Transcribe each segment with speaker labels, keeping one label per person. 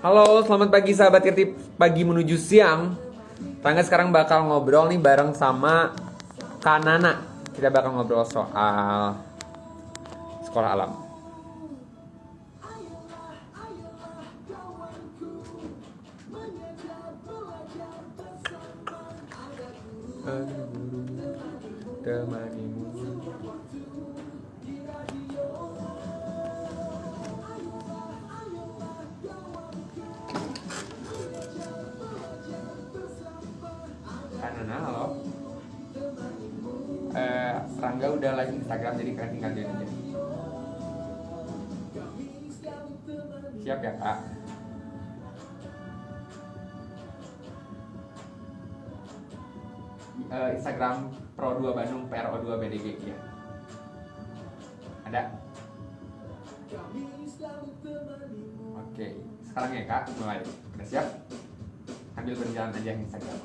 Speaker 1: Halo, selamat pagi sahabat Kirtip. Pagi menuju siang. Rangga sekarang bakal ngobrol nih bareng sama Kanana. Kita bakal ngobrol soal sekolah alam. Temanimu. Kanana, halo. Rangga udah live Instagram jadi kalian tinggal join aja. Siap ya kak? Instagram Pro2 Bandung PRO2 BDG ya. Ada? Oke, sekarang ya kak, mulai. Udah siap? Sambil berjalan aja Instagram.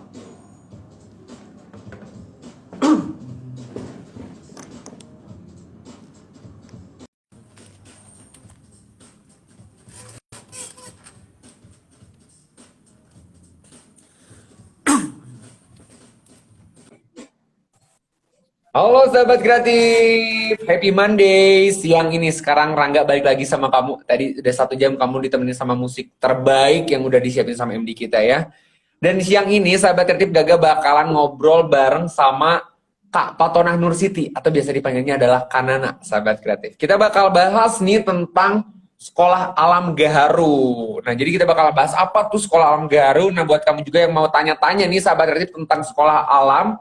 Speaker 1: Halo sahabat kreatif, happy Monday. Siang ini sekarang Rangga balik lagi sama kamu. Tadi udah 1 jam kamu ditemenin sama musik terbaik yang udah disiapin sama MD kita ya. Dan siang ini sahabat kreatif Gaga bakalan ngobrol bareng sama Kak Patonah Nur Siti atau biasa dipanggilnya adalah Kanana, sahabat kreatif. Kita bakal bahas nih tentang Sekolah Alam Gaharu. Nah, jadi kita bakal bahas apa tuh Sekolah Alam Gaharu. Nah, buat kamu juga yang mau tanya-tanya nih sahabat kreatif tentang Sekolah Alam,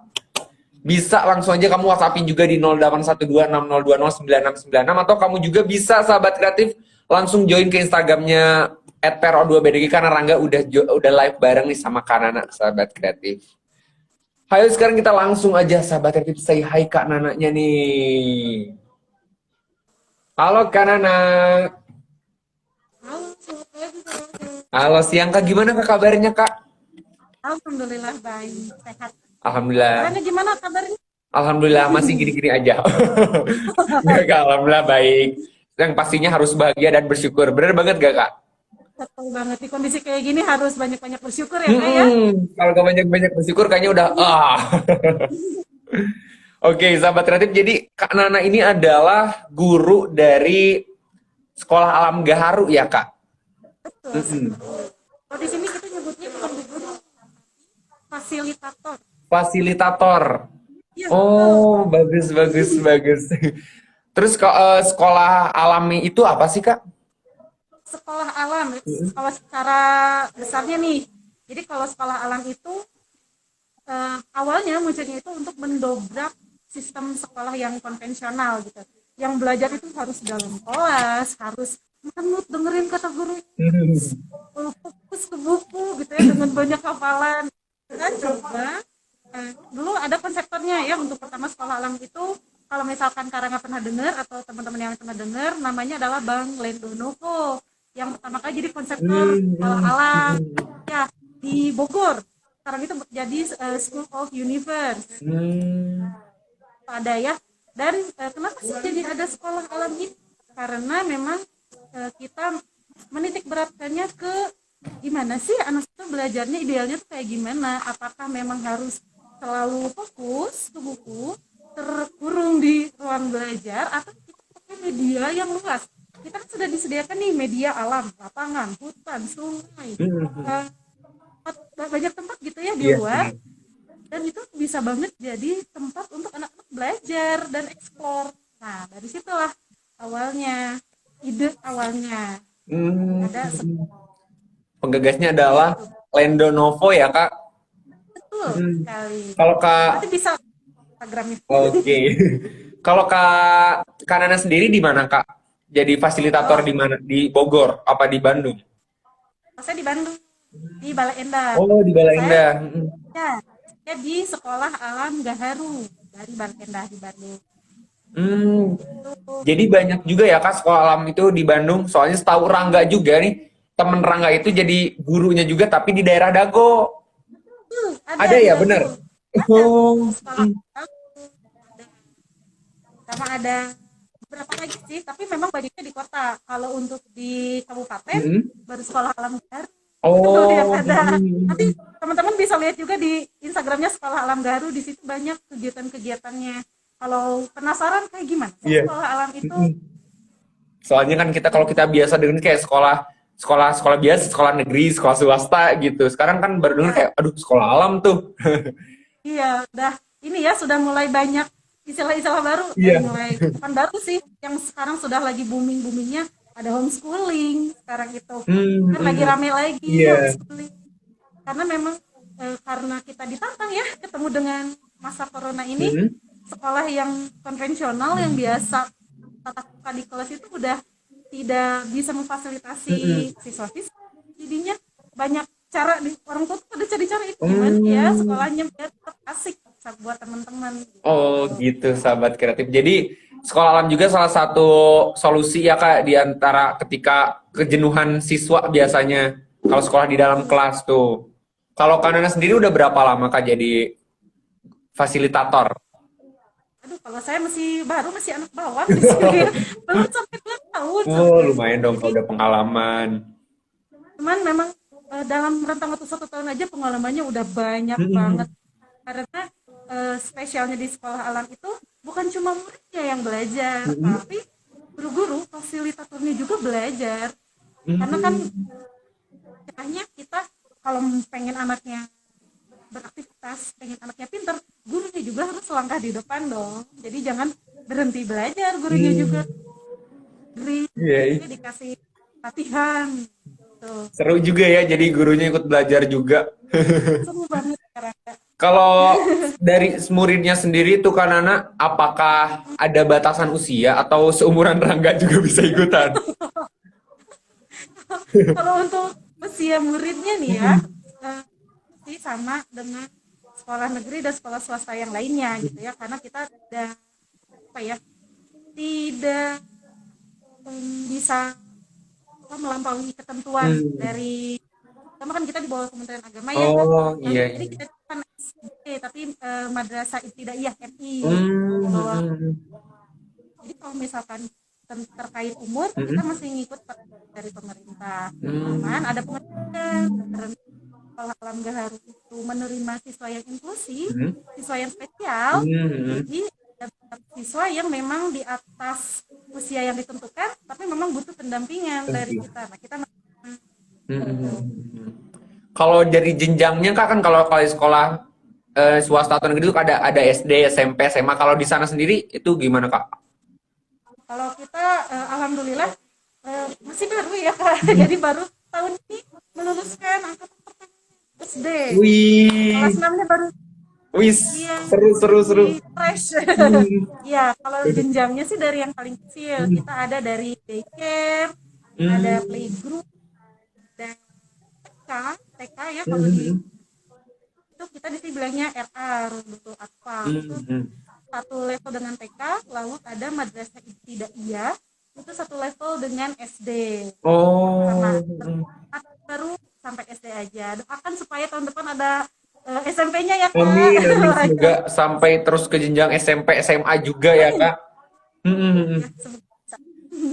Speaker 1: bisa langsung aja kamu WhatsAppin juga di 081260209696 atau kamu juga bisa sahabat kreatif langsung join ke Instagramnya @pero2bdg karena Rangga udah live bareng nih sama Kanana sahabat kreatif. Hayo sekarang kita langsung aja sahabat kreatif say hi Kak Nananya nih. Halo Kak Nana.
Speaker 2: Halo, selamat pagi semuanya.
Speaker 1: Halo siang Kak, gimana Kak kabarnya Kak?
Speaker 2: Alhamdulillah baik, sehat.
Speaker 1: Alhamdulillah.
Speaker 2: Kalian gimana kabarnya?
Speaker 1: Alhamdulillah masih gini-gini aja. Gak Kak, alhamdulillah baik. Yang pastinya harus bahagia dan bersyukur. Bener banget gak Kak?
Speaker 2: Betul banget, di kondisi kayak gini harus banyak-banyak bersyukur ya Kak ya.
Speaker 1: Kalau gak banyak-banyak bersyukur kayaknya udah Oke, sahabat kreatif. Jadi Kak Nana ini adalah guru dari Sekolah Alam Gaharu ya Kak?
Speaker 2: Betul
Speaker 1: Mm-mm.
Speaker 2: sekali. Kalau di sini kita nyebutnya bukan guru, fasilitator.
Speaker 1: Fasilitator.
Speaker 2: Iya betul.
Speaker 1: Oh, bagus, bagus, bagus. Terus sekolah alami itu apa sih Kak?
Speaker 2: Sekolah alam, kalau secara besarnya nih. Jadi kalau sekolah alam itu awalnya munculnya itu untuk mendobrak sistem sekolah yang konvensional gitu. Yang belajar itu harus dalam kelas, harus menut dengerin kata guru, fokus ke buku gitu ya dengan banyak hafalan. Kan coba dulu ada konseptornya ya untuk pertama sekolah alam itu, kalau misalkan Karang nggak pernah dengar atau teman-teman yang pernah dengar, namanya adalah Bang Lendonovo yang pertama kali jadi konseptor sekolah alam ya di Bogor. Sekarang itu jadi School of Universe ada ya. Dan kenapa sih jadi ada sekolah alam ini? Karena memang kita menitik beratkannya ke gimana sih anak itu belajarnya, idealnya tuh kayak gimana, apakah memang harus selalu fokus ke buku, terkurung di ruang belajar, atau kita pakai media yang luas. Kita kan sudah disediakan nih media alam, lapangan, hutan, sungai, uh, banyak tempat gitu ya di
Speaker 1: Iya.
Speaker 2: luar, dan itu bisa banget jadi tempat untuk anak-anak belajar dan eksplor. Nah, dari situlah awalnya, ide awalnya
Speaker 1: Hmm.
Speaker 2: ada
Speaker 1: Penggagasnya adalah Lendo Novo ya Kak?
Speaker 2: betul
Speaker 1: Hmm.
Speaker 2: sekali.
Speaker 1: Kalau
Speaker 2: Nanti
Speaker 1: Kak,
Speaker 2: bisa Instagramnya.
Speaker 1: oke. Kalau Kak Kanana sendiri di mana Kak? Jadi fasilitator
Speaker 2: Oh,
Speaker 1: di mana? Di Bogor apa di Bandung?
Speaker 2: saya di Bandung, di Bale Endah.
Speaker 1: Oh, di Bala
Speaker 2: Saya
Speaker 1: Indah.
Speaker 2: ya, saya di Sekolah Alam Gaharu dari Bale Endah di Bandung.
Speaker 1: Hmm.
Speaker 2: Tuh.
Speaker 1: Jadi banyak juga ya Kak sekolah alam itu di Bandung. Soalnya setahu Rangga juga nih, temen Rangga itu jadi gurunya juga tapi di daerah Dago.
Speaker 2: Ada
Speaker 1: Ada
Speaker 2: di
Speaker 1: ya,
Speaker 2: Dago.
Speaker 1: bener?
Speaker 2: Ada
Speaker 1: Oh.
Speaker 2: sekolah Dago, ada sama ada berapa lagi sih, tapi memang banyaknya di kota. Kalau untuk di kabupaten
Speaker 1: Mm-mm.
Speaker 2: baru sekolah alam Garu itu yang
Speaker 1: Oh,
Speaker 2: ada. Nanti teman-teman bisa lihat juga di Instagramnya Sekolah Alam Garu, di situ banyak kegiatan-kegiatannya. Kalau penasaran kayak gimana sih
Speaker 1: iya.
Speaker 2: sekolah alam itu?
Speaker 1: Mm-mm. Soalnya kan kita kalau kita biasa dengan kayak sekolah biasa, sekolah negeri, sekolah swasta gitu. Sekarang kan baru dengar
Speaker 2: Ya,
Speaker 1: kayak aduh sekolah alam tuh.
Speaker 2: iya, udah ini ya sudah mulai banyak istilah-istilah baru.
Speaker 1: Iya.
Speaker 2: Mulai bukan baru sih, yang sekarang sudah lagi booming-boomingnya ada homeschooling sekarang itu. Kan lagi
Speaker 1: Hmm,
Speaker 2: rame lagi
Speaker 1: iya.
Speaker 2: homeschooling. Karena memang karena kita ditantang ya ketemu dengan masa corona ini,
Speaker 1: Hmm,
Speaker 2: sekolah yang konvensional yang biasa tatap muka di kelas itu udah tidak bisa memfasilitasi
Speaker 1: hmm,
Speaker 2: siswa-siswa, jadinya banyak cara di orang tua tuh pada cari cara itu gimana ya
Speaker 1: hmm.
Speaker 2: sekolahnya biar tetap asik buat teman-teman
Speaker 1: Oh
Speaker 2: gitu.
Speaker 1: gitu sahabat kreatif. Jadi sekolah alam juga salah satu solusi ya Kak di antara ketika kejenuhan siswa biasanya kalau sekolah di dalam kelas tuh. Kalau Kanana sendiri udah berapa lama Kak jadi fasilitator?
Speaker 2: Aduh, kalau saya masih baru, masih anak bawang di sini ya. Belum sampai 2 tahun
Speaker 1: Oh
Speaker 2: sampai.
Speaker 1: lumayan dong
Speaker 2: Jadi
Speaker 1: kalau udah pengalaman.
Speaker 2: cuman memang dalam rentang waktu 1 tahun aja pengalamannya udah banyak banget.
Speaker 1: Hmm,
Speaker 2: Karena spesialnya di sekolah alam itu bukan cuma muridnya yang belajar,
Speaker 1: hmm,
Speaker 2: tapi guru-guru, fasilitatornya juga belajar. Karena kan
Speaker 1: hmm.
Speaker 2: caranya kita kalau pengen anaknya beraktivitas, pengen anaknya pinter, gurunya juga harus selangkah di depan dong. Jadi jangan berhenti belajar, gurunya juga
Speaker 1: Hmm.
Speaker 2: beri,
Speaker 1: Iya, iya.
Speaker 2: dikasih latihan. Tuh,
Speaker 1: Seru juga ya jadi gurunya ikut belajar juga.
Speaker 2: seru banget sekarang.
Speaker 1: Kalau dari muridnya sendiri tuh kan Nana, apakah ada batasan usia atau seumuran Rangga juga bisa ikutan?
Speaker 2: Kalau untuk usia muridnya nih ya,
Speaker 1: Mm-mm.
Speaker 2: eh, sih sama dengan sekolah negeri dan sekolah swasta yang lainnya gitu ya, karena kita tidak apa ya, tidak bisa melampaui ketentuan
Speaker 1: Hmm.
Speaker 2: dari, pertama kan kita di bawah Kementerian Agama ya,
Speaker 1: Oh iya
Speaker 2: jadi
Speaker 1: iya.
Speaker 2: kita kan SD tapi Madrasah Ibtidaiyah MI di
Speaker 1: Hmm.
Speaker 2: bawah.
Speaker 1: Hmm.
Speaker 2: Jadi kalau misalkan terkait umur kita
Speaker 1: Hmm.
Speaker 2: masih ngikut dari pemerintah. Cuman
Speaker 1: Hmm.
Speaker 2: ada pengetatan karena sekolah alam gaharu itu menerima siswa yang inklusif,
Speaker 1: Hmm.
Speaker 2: siswa yang spesial.
Speaker 1: Hmm.
Speaker 2: Jadi ada siswa yang memang di atas usia yang ditentukan, tapi memang butuh pendampingan dari
Speaker 1: Hmm.
Speaker 2: kita. Nah, kita
Speaker 1: Hmm. Kalau dari jenjangnya Kak kan kalau sekolah swasta atau negeri itu ada SD, SMP, SMA. Kalau di sana sendiri itu gimana Kak?
Speaker 2: kalau kita alhamdulillah masih baru ya Kak. Jadi baru tahun ini meluluskan angkatan pertama SD. Kelas
Speaker 1: Wih,
Speaker 2: 6-nya baru.
Speaker 1: wis
Speaker 2: Iya,
Speaker 1: seru seru seru.
Speaker 2: masih fresh.
Speaker 1: Hmm.
Speaker 2: Iya, kalau jenjangnya sih dari yang paling kecil. Kita ada dari daycare, ada
Speaker 1: Hmm.
Speaker 2: playgroup, dan TK ya kalau di
Speaker 1: Hmm.
Speaker 2: itu kita di sini bilangnya RA, Rubutul Atfal. Itu
Speaker 1: Hmm.
Speaker 2: satu level dengan TK, lalu ada Madrasah Ibtidaiyah, itu satu level dengan SD. Sama
Speaker 1: Oh.
Speaker 2: baru sampai SD aja. Doakan supaya tahun depan ada SMP-nya ya Kak.
Speaker 1: Amin, amin. Semoga sampai terus ke jenjang SMP, SMA juga ya,
Speaker 2: Amin.
Speaker 1: Kak. Hmm.
Speaker 2: Ya, semoga bisa.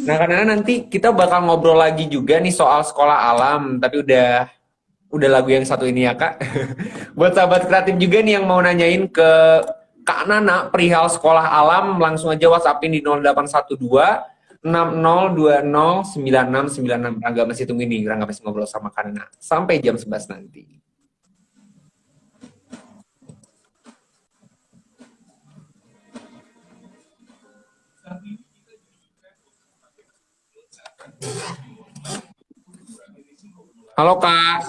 Speaker 1: Nah, karena nanti kita bakal ngobrol lagi juga nih soal sekolah alam, tapi udah lagu yang satu ini ya, Kak. Buat sahabat kreatif juga nih yang mau nanyain ke Kak Nana perihal sekolah alam, langsung aja WhatsAppin di 0812 6020 9696. Rangga masih tunggu ini, Rangga masih ngobrol sama Kak Nana sampai jam 11 nanti. Halo Kak.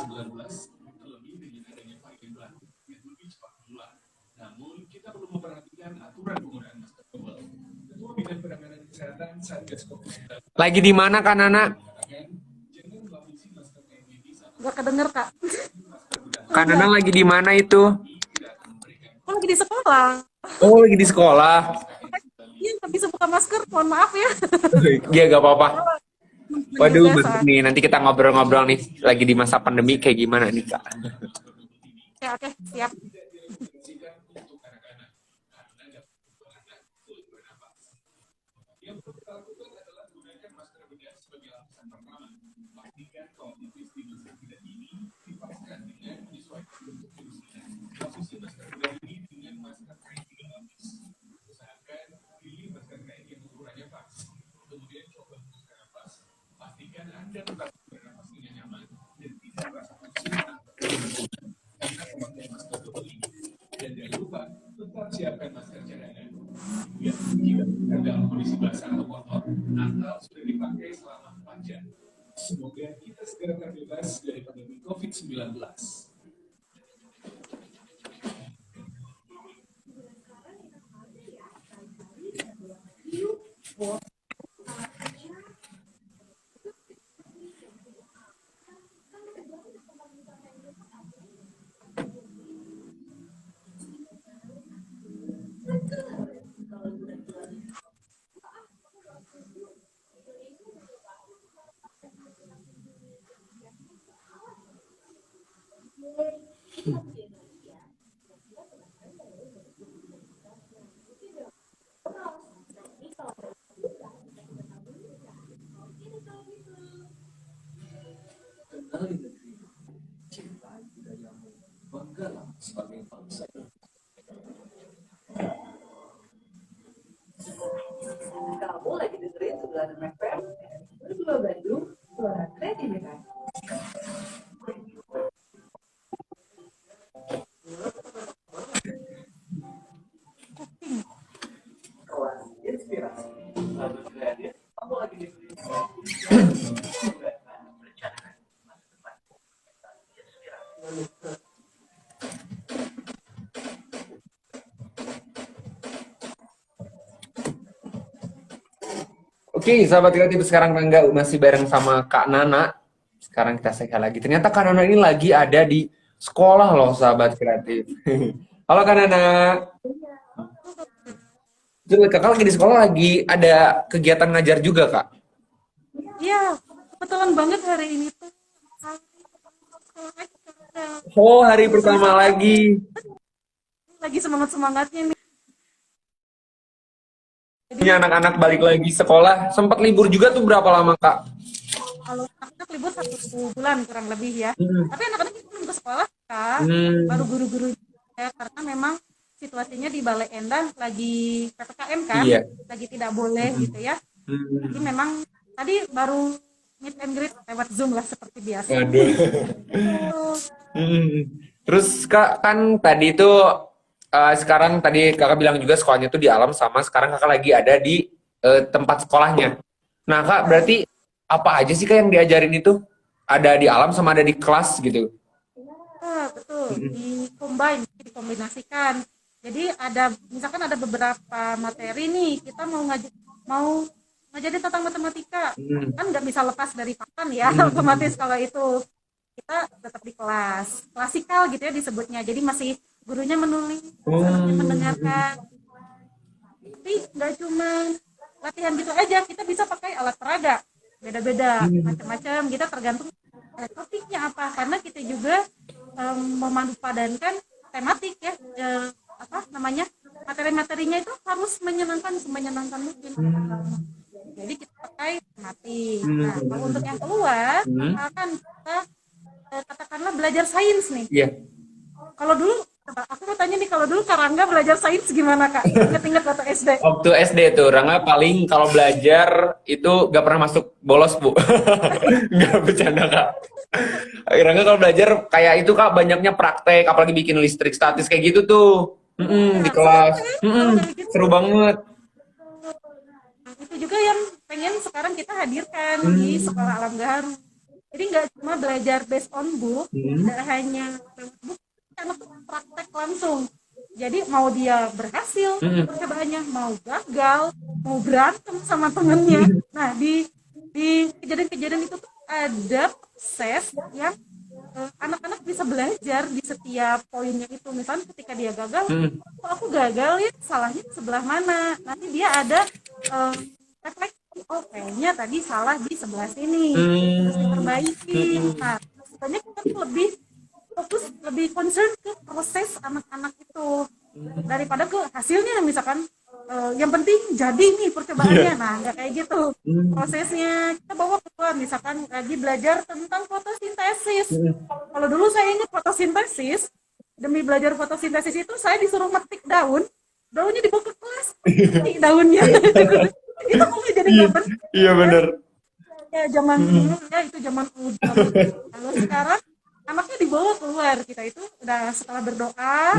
Speaker 1: Lagi di mana Kak Nana?
Speaker 2: Gak kedenger Kak.
Speaker 1: Kak
Speaker 2: Iya,
Speaker 1: Nana lagi di mana itu?
Speaker 2: aku lagi di sekolah.
Speaker 1: Oh, lagi di sekolah.
Speaker 2: Iya, nggak bisa buka masker, mohon maaf ya.
Speaker 1: Iya, gak apa-apa.
Speaker 2: Teman-teman
Speaker 1: Waduh,
Speaker 2: juga
Speaker 1: mantap
Speaker 2: saat.
Speaker 1: nih. Nanti kita ngobrol-ngobrol nih. Lagi di masa pandemi kayak gimana nih, Kak?
Speaker 2: Oke, oke, siap.
Speaker 1: dalam kondisi basah atau kotor atau sudah dipakai selama 4 jam. Semoga kita segera terbebas dari pandemi COVID-19. Kenali negeri, cintai budayamu, banggalah sebagai bangsa.
Speaker 3: Kamu lagi dengerin 96 FM, Berdua Bandung, suara kreativitas. Kelas inspirasi. Lalu kreatif, kamu lagi dengerin.
Speaker 1: Oke, sahabat kreatif, sekarang Rangga masih bareng sama Kak Nana. Sekarang kita sehat lagi. Ternyata Kak Nana ini lagi ada di sekolah loh, sahabat kreatif. Halo Kak Nana. Jadi kakak lagi di sekolah, lagi ada kegiatan ngajar juga, Kak?
Speaker 2: Iya, kebetulan banget hari ini tuh hari sekolah aja.
Speaker 1: Oh, hari pertama lagi.
Speaker 2: Lagi semangat-semangatnya nih.
Speaker 1: Ini anak-anak balik lagi sekolah. Sempat libur juga tuh berapa lama, Kak?
Speaker 2: Kalau anak libur 1 bulan kurang lebih ya.
Speaker 1: Hmm.
Speaker 2: Tapi anak-anak itu belum ke sekolah kan. Baru guru-guru ya, karena memang situasinya di Balai Endah lagi PPKM kan.
Speaker 1: Iya.
Speaker 2: Lagi tidak boleh gitu ya. Jadi memang tadi baru meet and greet lewat Zoom lah seperti biasa.
Speaker 1: Aduh. Terus Kak, kan tadi itu sekarang tadi Kakak bilang juga sekolahnya tuh di alam, sama sekarang Kakak lagi ada di tempat sekolahnya. Nah, Kak, berarti apa aja sih Kak yang diajarin itu? Ada di alam sama ada di kelas gitu.
Speaker 2: Betul, dikombinasikan. Jadi misalkan ada beberapa materi nih, kita mau ngajarin tentang matematika, kan nggak bisa lepas dari papan ya, otomatis kalau itu kita tetap di kelas klasikal gitu ya disebutnya. Jadi masih gurunya menulis, anaknya mendengarkan. Tapi nggak cuma latihan gitu aja, kita bisa pakai alat peraga, beda-beda, macam-macam. Kita tergantung topiknya apa, karena kita juga memadupadankan tematik ya, materi-materinya itu harus menyenangkan semenyenangkan mungkin. Jadi kita pakai tematik. Nah, kalau untuk yang keluar, akan kita katakanlah belajar sains nih.
Speaker 1: Iya.
Speaker 2: Kalau dulu, aku mau tanya nih, kalau dulu Kak Rangga belajar sains gimana, Kak? Ingat-ingat waktu SD?
Speaker 1: Waktu SD tuh, Rangga paling kalau belajar itu gak pernah masuk bolos, Bu. Gak bercanda, Kak. Rangga kalau belajar kayak itu, Kak, banyaknya praktek, apalagi bikin listrik statis kayak gitu tuh. Di kelas. Seru banget.
Speaker 2: Itu juga yang pengen sekarang kita hadirkan di Sekolah Alam Gaharu. Jadi nggak cuma belajar based on book, nggak hanya lewat buku, karena praktek langsung. Jadi mau dia berhasil percobaannya, mau gagal, mau berantem sama temennya. Nah, di kejadian-kejadian itu tuh ada proses yang anak-anak bisa belajar di setiap poinnya itu. Misalnya ketika dia gagal, kok aku gagal ya, salahnya sebelah mana? Nanti dia ada refleksi, oh kayaknya tadi salah di sebelah sini, terus diperbaiki. Nah, sebenarnya kita tuh lebih fokus, lebih concern ke proses anak-anak itu daripada ke hasilnya. Misalkan yang penting jadi nih percobaannya. Nah, nggak kayak gitu prosesnya. Kita bawa keluar, misalkan lagi belajar tentang fotosintesis. Kalau dulu saya ingat fotosintesis, demi belajar fotosintesis itu saya disuruh metik daunnya dibawa ke kelas, metik daunnya. Itu mulai jadi nggak benar.
Speaker 1: Iya benar.
Speaker 2: Ya zaman dulu ya, itu zaman udah. Kalau sekarang anaknya dibawa keluar, kita itu udah setelah berdoa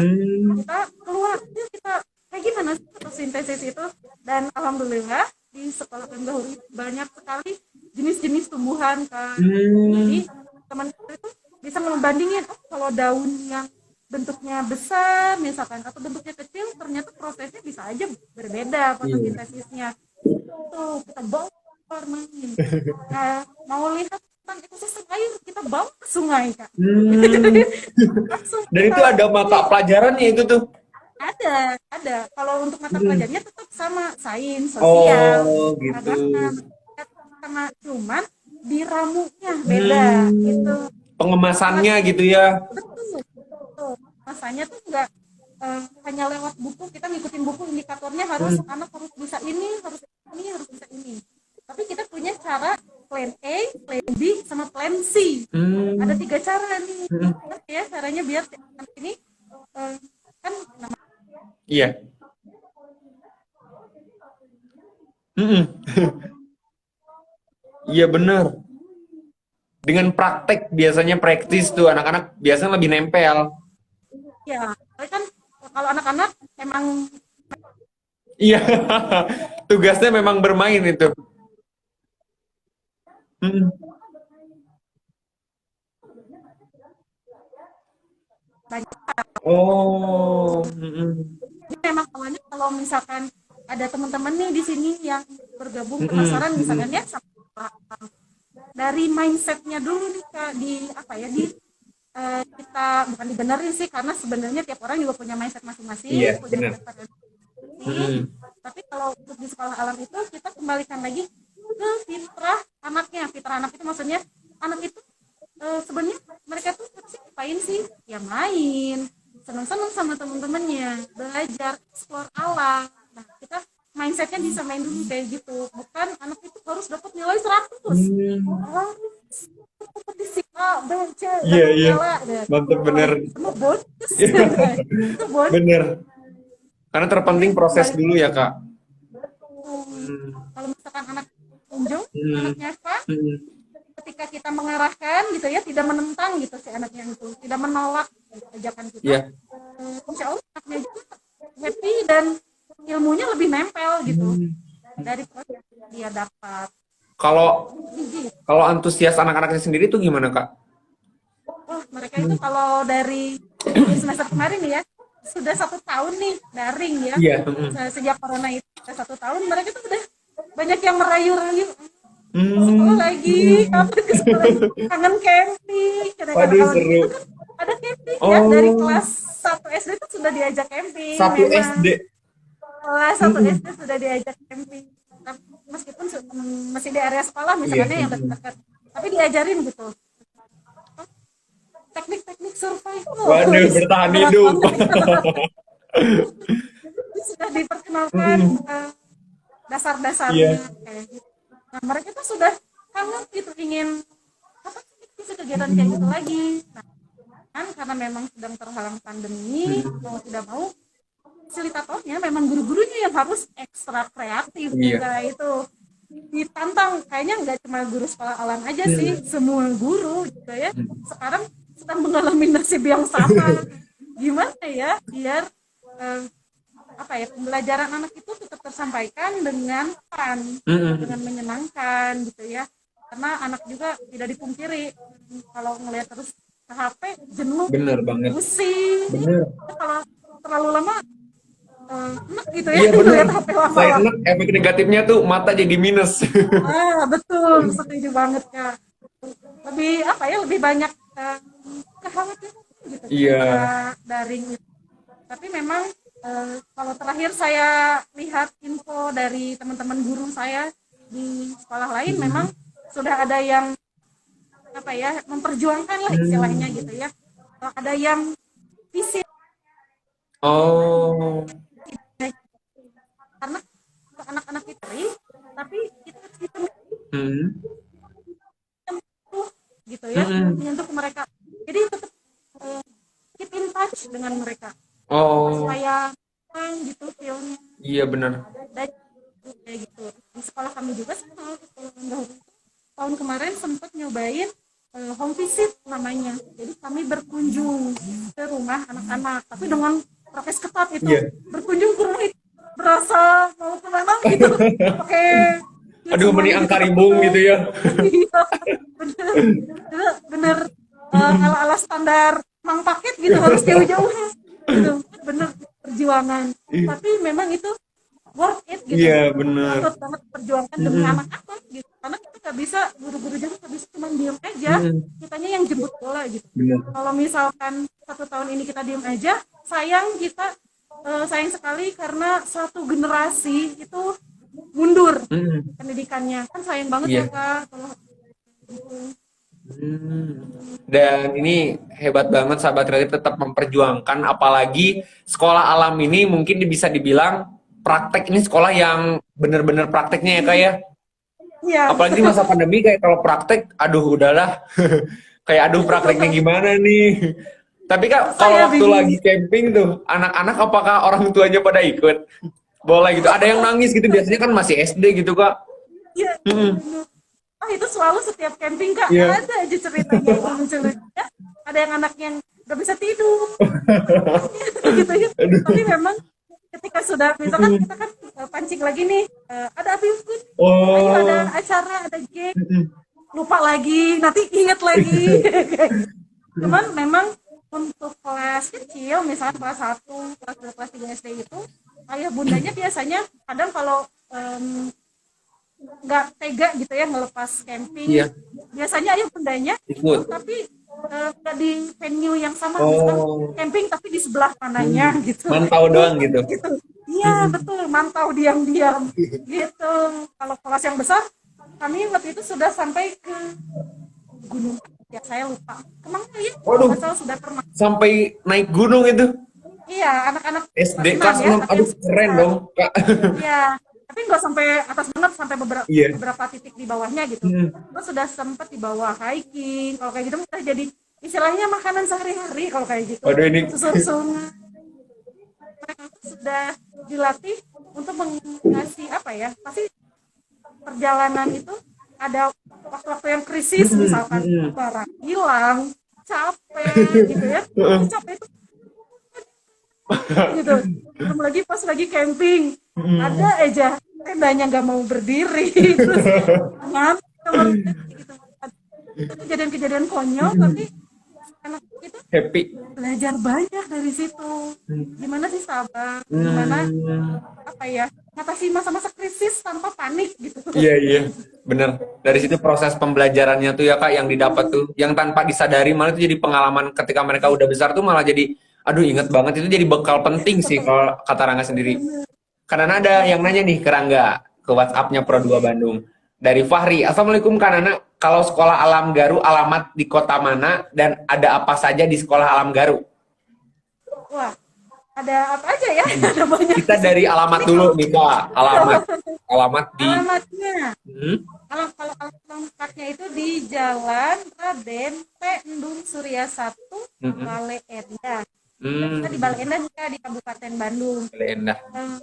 Speaker 2: kita keluar, yuk kita kayak gimana sih fotosintesis itu. Dan alhamdulillah di sekolah Gahuri banyak sekali jenis-jenis tumbuhan Kak. Jadi
Speaker 1: Hmm.
Speaker 2: teman itu bisa membandingin, oh kalau daun yang bentuknya besar misalkan atau bentuknya kecil ternyata prosesnya bisa aja berbeda
Speaker 1: Iya.
Speaker 2: fotosintesisnya. Tuh kita bongkar main. Nah, mau lihat tentang ekosistem air kita bawa ke sungai Kak.
Speaker 1: Hmm.
Speaker 2: Langsung
Speaker 1: Dan itu
Speaker 2: kita
Speaker 1: ada mata
Speaker 2: ini
Speaker 1: pelajarannya itu tuh.
Speaker 2: ada. Kalau untuk mata
Speaker 1: Hmm.
Speaker 2: pelajarannya tetap sama, sains, sosial,
Speaker 1: Oh, gitu.
Speaker 2: agama, sama cuman di ramunya beda gitu.
Speaker 1: Hmm. Pengemasannya
Speaker 2: Kelasnya
Speaker 1: gitu ya.
Speaker 2: betul. Betul. Masanya tuh enggak hanya lewat buku, kita ngikutin buku indikatornya harus
Speaker 1: Hmm.
Speaker 2: anak harus bisa ini, harus bisa ini. Tapi kita punya cara plan A, plan B, sama plan C. Ada
Speaker 1: Hmm.
Speaker 2: 3 cara nih.
Speaker 1: Hmm.
Speaker 2: Ya, caranya biar anak ini eh, kan
Speaker 1: Iya. Hmm. Iya bener. Dengan praktek biasanya praktis tuh anak-anak biasanya lebih nempel.
Speaker 2: ya, tapi kan kalau anak-anak emang
Speaker 1: Iya. Tugasnya memang bermain itu. Hmm.
Speaker 2: banyak.
Speaker 1: Oh. Hmm.
Speaker 2: Jadi memang awalnya kalau misalkan ada teman-teman nih di sini yang bergabung
Speaker 1: Hmm.
Speaker 2: penasaran
Speaker 1: Hmm.
Speaker 2: misalkan ya dari mindsetnya dulu nih Kak, di apa ya di kita bukan dibenerin sih karena sebenarnya tiap orang juga punya mindset
Speaker 1: Iya,
Speaker 2: masing-masing, punya
Speaker 1: benar.
Speaker 2: preferensi.
Speaker 1: Hmm.
Speaker 2: Tapi kalau untuk di sekolah alam itu kita kembalikan lagi ke fitrah anak itu maksudnya anak itu sebenarnya mereka tuh apa sih ngapain sih? Ya main, senang-senang sama teman-temannya, belajar, explore alam. Nah, kita mindsetnya bisa main dulu kayak gitu. Bukan anak itu harus dapat nilai 100.
Speaker 1: Hmm.
Speaker 2: Harus kompetisi A, B, C,
Speaker 1: Iya,
Speaker 2: dapat
Speaker 1: iya.
Speaker 2: piala. Dan
Speaker 1: Mantap
Speaker 2: kalau
Speaker 1: bener.
Speaker 2: itu semua bonus. Itu bonus.
Speaker 1: Bener. Karena
Speaker 2: Jadi
Speaker 1: terpenting proses
Speaker 2: kembali
Speaker 1: dulu ya, Kak.
Speaker 2: tuh,
Speaker 1: Hmm.
Speaker 2: kalau misalkan anak kunjung,
Speaker 1: Hmm.
Speaker 2: anaknya apa?
Speaker 1: Hmm.
Speaker 2: Ketika kita mengarahkan gitu ya, tidak menentang gitu si anaknya itu, tidak menolak gitu, ajakan kita,
Speaker 1: Iya.
Speaker 2: insya Allah anaknya juga happy dan ilmunya lebih nempel gitu
Speaker 1: Hmm.
Speaker 2: dari proses yang dia dapat.
Speaker 1: Kalau
Speaker 2: Jadi,
Speaker 1: kalau antusias anak-anaknya sendiri tuh gimana, Kak?
Speaker 2: wah mereka itu kalau dari semester kemarin nih ya, sudah 1 tahun nih daring ya,
Speaker 1: Iya. Hmm.
Speaker 2: sejak corona itu sudah 1 tahun, mereka itu udah banyak yang merayu-rayu sekolah
Speaker 1: Hmm.
Speaker 2: lagi, kapan ke sekolah lagi, kangen camping, kadang-kadang
Speaker 1: Waduh,
Speaker 2: kalau di
Speaker 1: seru.
Speaker 2: situ kan ada camping ya, dari
Speaker 1: Oh,
Speaker 2: kelas 1 SD itu sudah diajak camping,
Speaker 1: satu
Speaker 2: memang
Speaker 1: SD.
Speaker 2: kelas 1
Speaker 1: Hmm.
Speaker 2: SD sudah diajak camping. Tapi meskipun masih di area sekolah
Speaker 1: Iya.
Speaker 2: misalnya yang
Speaker 1: Hmm.
Speaker 2: dekat-dekat, tapi diajarin gitu teknik-teknik survival.
Speaker 1: Waduh, bertahan
Speaker 2: Berat
Speaker 1: hidup.
Speaker 2: banget ya. Jadi sudah diperkenalkan
Speaker 1: Hmm.
Speaker 2: dasar-dasarnya
Speaker 1: Iya.
Speaker 2: kayak gitu. Nah mereka tuh sudah kangen gitu, ingin apa sih bisa kegiatan kayak gitu lagi. Nah, kan karena memang sedang terhalang pandemi,
Speaker 1: Hmm.
Speaker 2: mau tidak mau fasilitatornya memang guru-gurunya yang harus ekstra kreatif
Speaker 1: Iya.
Speaker 2: juga itu ditantang. Kayaknya nggak cuma guru sekolah alam aja sih,
Speaker 1: Hmm.
Speaker 2: semua guru juga ya sekarang sedang mengalami nasib yang sama. Gimana ya biar eh, apa ya pembelajaran anak itu tetap tersampaikan dengan fun,
Speaker 1: Hmm.
Speaker 2: dengan menyenangkan gitu ya, karena anak juga tidak dipungkiri kalau ngelihat terus ke HP jenuh,
Speaker 1: Bener banget.
Speaker 2: pusing.
Speaker 1: Bener.
Speaker 2: Kalau terlalu lama enak gitu ya
Speaker 1: Iya bener.
Speaker 2: ngelihat HP
Speaker 1: Saya
Speaker 2: lama-lama.
Speaker 1: enak efek negatifnya tuh mata jadi minus.
Speaker 2: Betul, setuju banget Kak. Lebih apa ya, lebih banyak kekhawatiran gitu
Speaker 1: Iya.
Speaker 2: ketika daring itu. Tapi memang kalau terakhir saya lihat info dari teman-teman guru saya di sekolah lain, memang sudah ada yang apa ya memperjuangkan lah istilahnya
Speaker 1: Hmm.
Speaker 2: gitu ya. Ada yang visi
Speaker 1: Oh.
Speaker 2: karena untuk anak-anak itu tapi kita harus bisa
Speaker 1: Hmm.
Speaker 2: menyentuh gitu ya,
Speaker 1: Hmm.
Speaker 2: menyentuh ke mereka. Jadi tetap keep in touch dengan mereka
Speaker 1: Oh.
Speaker 2: supaya gitu feelnya.
Speaker 1: Iya bener.
Speaker 2: Dan kayak gitu di sekolah kami juga sama sekolah pendahulu tahun kemarin sempat nyobain home visit namanya. Jadi kami berkunjung ke rumah anak-anak tapi dengan prokes ketat itu,
Speaker 1: Iya.
Speaker 2: berkunjung ke rumah itu berasa mau kemana gitu, pakai
Speaker 1: Aduh, meni
Speaker 2: semuanya
Speaker 1: angka
Speaker 2: ditutup
Speaker 1: rimbung gitu ya.
Speaker 2: iya bener bener, bener ala-ala standar mang paket gitu, harus jauh-jauh gitu, bener perjuangan, tapi memang itu worth it gitu,
Speaker 1: Iya, bener.
Speaker 2: patut banget perjuangkan demi anak-anak gitu, karena kita nggak bisa, guru-guru juga nggak bisa cuma diem aja, kitanya yang jemput bola gitu.
Speaker 1: Bener.
Speaker 2: Kalau misalkan 1 tahun ini kita diem aja, sayang kita, sayang sekali karena satu generasi itu mundur pendidikannya, kan sayang banget ya
Speaker 1: Iya.
Speaker 2: kak kalau gitu.
Speaker 1: Dan ini hebat banget sahabat kreatif tetap memperjuangkan, apalagi sekolah alam ini mungkin bisa dibilang praktek, ini sekolah yang bener-bener prakteknya ya kak ya.
Speaker 2: Iya
Speaker 1: Apalagi di masa pandemi kayak kalau praktek, aduh udahlah. Kayak aduh prakteknya gimana nih. Tapi kak, kalau
Speaker 2: saya
Speaker 1: waktu
Speaker 2: bingung.
Speaker 1: lagi camping tuh, anak-anak apakah orang tuanya pada ikut? Boleh gitu. Ada yang nangis gitu, biasanya kan masih SD gitu kak.
Speaker 2: Iya, oh itu selalu setiap camping kak,
Speaker 1: Iya.
Speaker 2: ada aja ceritanya yang lucu-lucu. Ada yang anak yang nggak bisa tidur, gitu ya. Tapi memang ketika sudah, misalkan kita kan pancing lagi nih, ada api unggun, ayo ada
Speaker 1: Oh.
Speaker 2: acara, ada game, lupa lagi, nanti inget lagi. Cuman memang untuk kelas kecil, misalnya kelas 1, kelas 2, kelas 3 SD itu, ayah bundanya biasanya kadang kalau nggak tega gitu ya ngelepas camping,
Speaker 1: Iya.
Speaker 2: biasanya ayah bundanya
Speaker 1: Ikut.
Speaker 2: tapi nggak di venue yang sama, misalkan
Speaker 1: Oh.
Speaker 2: camping tapi di sebelah mananya gitu.
Speaker 1: Mantau doang gitu.
Speaker 2: Gitu. Iya betul, mantau diam-diam gitu. Kalau kelas yang besar, kami waktu itu sudah sampai ke gunung, ya saya lupa kemana ya,
Speaker 1: Waduh.
Speaker 2: asal sudah pernah.
Speaker 1: Sampai naik gunung itu.
Speaker 2: Iya, anak-anak
Speaker 1: SD
Speaker 2: kelas
Speaker 1: kelas 6.
Speaker 2: enam ya, tapi
Speaker 1: Aduh, keren dong kak.
Speaker 2: iya, tapi nggak sampai atas banget, sampai
Speaker 1: Iya.
Speaker 2: beberapa titik di bawahnya gitu. Terus sudah sempat di bawah hiking, kalau kayak gitu udah jadi istilahnya makanan sehari-hari kalau kayak gitu.
Speaker 1: Waduh, ini
Speaker 2: Susun-susun mereka tuh sudah dilatih untuk mengatasi apa ya? Pasti perjalanan itu ada waktu-waktu yang krisis, misalkan barang hilang, capek gitu ya. Capek itu gitu. Belum lagi pas lagi camping, ada aja tendanya nggak mau berdiri, terus ngantuk kamar gitu. Itu kejadian-kejadian konyol, tapi anak itu
Speaker 1: happy.
Speaker 2: belajar banyak dari situ. Gimana sih sabar, gimana apa ya, ngatasi masa-masa krisis tanpa panik gitu.
Speaker 1: Iya, iya. Bener. Dari situ proses pembelajarannya tuh ya kak yang didapat tuh. Yang tanpa disadari malah itu jadi pengalaman ketika mereka udah besar tuh malah jadi, aduh inget banget, itu jadi bekal penting sih kalau kata Rangga sendiri. Karena ada yang nanya nih ke Rangga, ke WhatsApp-nya Pro 2 Bandung. Dari Fahri, Assalamualaikum Kak Nana. Kalau sekolah Alam Garu alamat di kota mana dan ada apa saja di sekolah Alam Garu?
Speaker 2: Wah, ada apa aja ya? Ada banyak.
Speaker 1: Kita dari alamat dulu nih Kak. Alamat di
Speaker 2: Alamatnya, kalau alamatnya itu di Jalan Raden P. Endung Surya 1, Bale Endah. Kita di Bale Endah nih, Kak, di Kabupaten Bandung.
Speaker 1: Endah.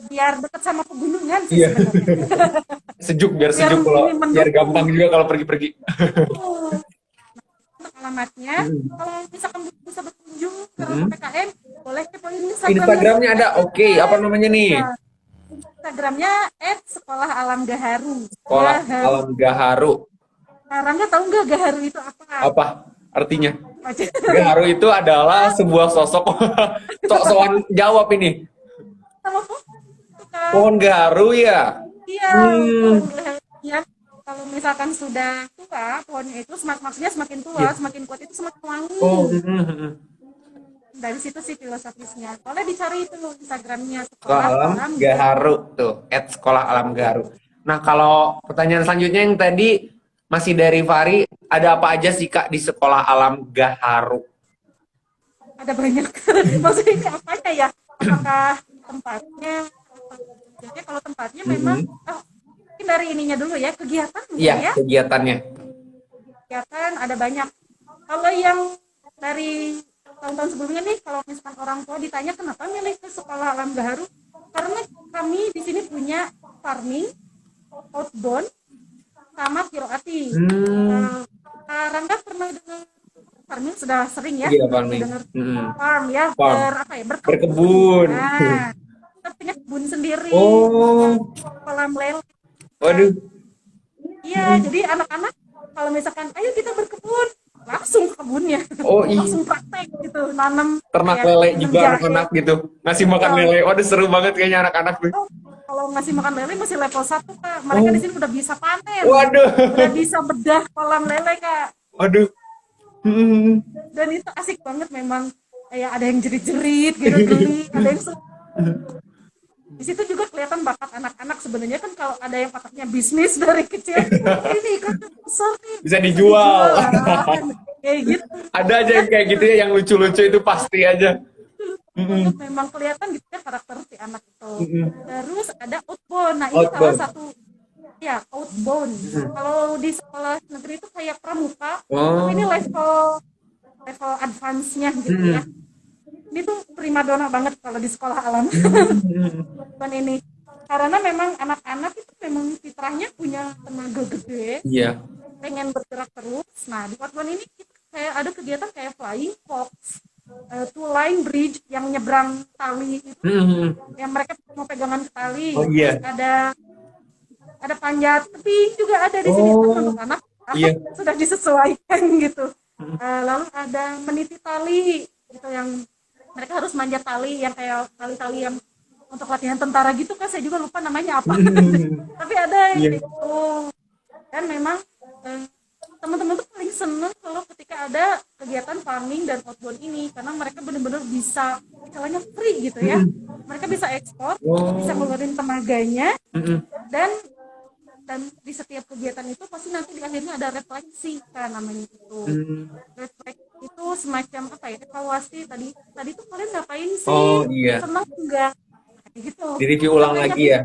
Speaker 2: Biar dekat sama pegunungan sih
Speaker 1: Iya.
Speaker 2: sebenarnya.
Speaker 1: Sejuk, biar
Speaker 2: Biar
Speaker 1: sejuk kalau
Speaker 2: mendukung.
Speaker 1: biar gampang juga kalau pergi-pergi.
Speaker 2: Untuk alamatnya, kalau misalkan bisa berkunjung karena PPKM, boleh kepoin
Speaker 1: Instagramnya ada. Oke, apa namanya nih?
Speaker 2: Nah, Instagramnya @sekolahalamgaharu.
Speaker 1: Sekolah
Speaker 2: Gaharu.
Speaker 1: Alam Gaharu.
Speaker 2: Nah, Rangga tahu nggak Gaharu itu apa?
Speaker 1: Apa artinya?
Speaker 2: Aja.
Speaker 1: Gaharu itu adalah sebuah sosok. Sok-sokan jawab ini.
Speaker 2: Sama kok? Suka.
Speaker 1: Pohon gaharu ya.
Speaker 2: Iya. Pohon gaharu. Ya, kalau misalkan sudah tua, pohonnya itu maksudnya semakin tua, semakin kuat itu semakin wangi.
Speaker 1: Oh.
Speaker 2: Dari situ sih filosofisnya. Boleh dicari itu Instagramnya
Speaker 1: Sekolah Alam Gaharu tuh, @sekolah Alam Gaharu. Nah, kalau pertanyaan selanjutnya yang tadi masih dari Fahri, ada apa aja sih Kak di Sekolah Alam Gaharu?
Speaker 2: Ada banyak. Maksudnya ini apanya ya? Apakah tempatnya? Jadi kalau tempatnya memang, mungkin dari ininya dulu ya, kegiatan mungkin
Speaker 1: Iya,
Speaker 2: ya.
Speaker 1: kegiatannya.
Speaker 2: Kegiatan ada banyak. Kalau yang dari tahun-tahun sebelumnya nih, kalau misalkan orang tua ditanya kenapa milih ke Sekolah Alam Gaharu, karena kami di sini punya farming, outbound, sama kiroati. Rangga pernah dengar farming sudah sering ya
Speaker 1: Iya, farming.
Speaker 2: dengar
Speaker 1: Mm-mm.
Speaker 2: farm ya,
Speaker 1: Farm.
Speaker 2: berkebun.
Speaker 1: Berkebun.
Speaker 2: Nah, kita punya kebun sendiri, punya
Speaker 1: Oh,
Speaker 2: kolam lele.
Speaker 1: waduh.
Speaker 2: Iya, jadi anak-anak kalau misalkan ayo kita berkebun, langsung ke kebunnya,
Speaker 1: Oh iya,
Speaker 2: langsung praktek gitu, nanam
Speaker 1: ternak
Speaker 2: kayak
Speaker 1: lele
Speaker 2: nanam
Speaker 1: juga
Speaker 2: jahe.
Speaker 1: anak-anak gitu. Ngasih makan
Speaker 2: Oh,
Speaker 1: lele. Waduh, seru banget kayaknya anak-anak tuh.
Speaker 2: oh, kalau ngasih makan lele masih level 1 Kak. Mereka di
Speaker 1: Oh,
Speaker 2: sini udah bisa panen,
Speaker 1: waduh.
Speaker 2: udah bisa bedah kolam lele Kak.
Speaker 1: Waduh. Hmm.
Speaker 2: Dan itu asik banget memang. Kayak ada yang jerit-jerit gitu, geli, ada yang di situ juga kelihatan bakat anak-anak sebenarnya kan kalau ada yang bakatnya bisnis dari kecil, ini kan besar nih,
Speaker 1: Bisa
Speaker 2: bisa
Speaker 1: dijual.
Speaker 2: dijual lah. Kayak gitu.
Speaker 1: Ada aja
Speaker 2: Dan
Speaker 1: yang kayak gitu ya, yang lucu-lucu itu pasti aja.
Speaker 2: banget
Speaker 1: Mm-mm.
Speaker 2: memang kelihatan gitu ya karakter si anak itu.
Speaker 1: Mm-mm.
Speaker 2: Terus ada outbound. Nah, ini salah
Speaker 1: Outbound.
Speaker 2: satu ya outbound. Kalau di sekolah negeri itu kayak pramuka, tapi ini
Speaker 1: Oh.
Speaker 2: level level advance-nya gitu ya.
Speaker 1: Mm-mm.
Speaker 2: Ini tuh primadona banget kalau di sekolah alam.
Speaker 1: Mm-mm.
Speaker 2: Bukan ini. Karena memang anak-anak itu memang fitrahnya punya tenaga gede,
Speaker 1: Iya.
Speaker 2: pengen bergerak terus. Nah, di Outbound ini kita kayak ada kegiatan kayak flying fox, two line bridge yang nyebrang tali itu,
Speaker 1: Mm-mm.
Speaker 2: yang mereka mau pegangan ke tali.
Speaker 1: Oh
Speaker 2: Terus
Speaker 1: iya.
Speaker 2: ada panjat tebing juga ada di sini, tapi untuk
Speaker 1: Oh
Speaker 2: anak
Speaker 1: iya.
Speaker 2: sudah disesuaikan gitu. Lalu ada meniti tali gitu yang mereka harus manjat tali yang kayak tali-tali yang untuk latihan tentara gitu kan, saya juga lupa namanya apa.
Speaker 1: Mm-mm.
Speaker 2: Tapi ada yang
Speaker 1: Iya.
Speaker 2: kayak gitu. Dan memang eh, teman-teman tuh paling seneng kalau ketika ada kegiatan farming dan outbound ini karena mereka benar-benar bisa istilahnya free gitu ya.
Speaker 1: Mm-mm.
Speaker 2: Mereka bisa ekspor, bisa
Speaker 1: Oh.
Speaker 2: ngeluarin tenaganya,
Speaker 1: Mm-mm.
Speaker 2: dan di setiap kegiatan itu pasti nanti di akhirnya ada refleksi kan namanya itu.
Speaker 1: Mm.
Speaker 2: Refleksi itu semacam apa ya, evaluasi tadi tadi tuh kalian ngapain
Speaker 1: Oh
Speaker 2: sih,
Speaker 1: iya.
Speaker 2: senang enggak, kayak gitu,
Speaker 1: Di-review ulang
Speaker 2: capeknya
Speaker 1: lagi ya.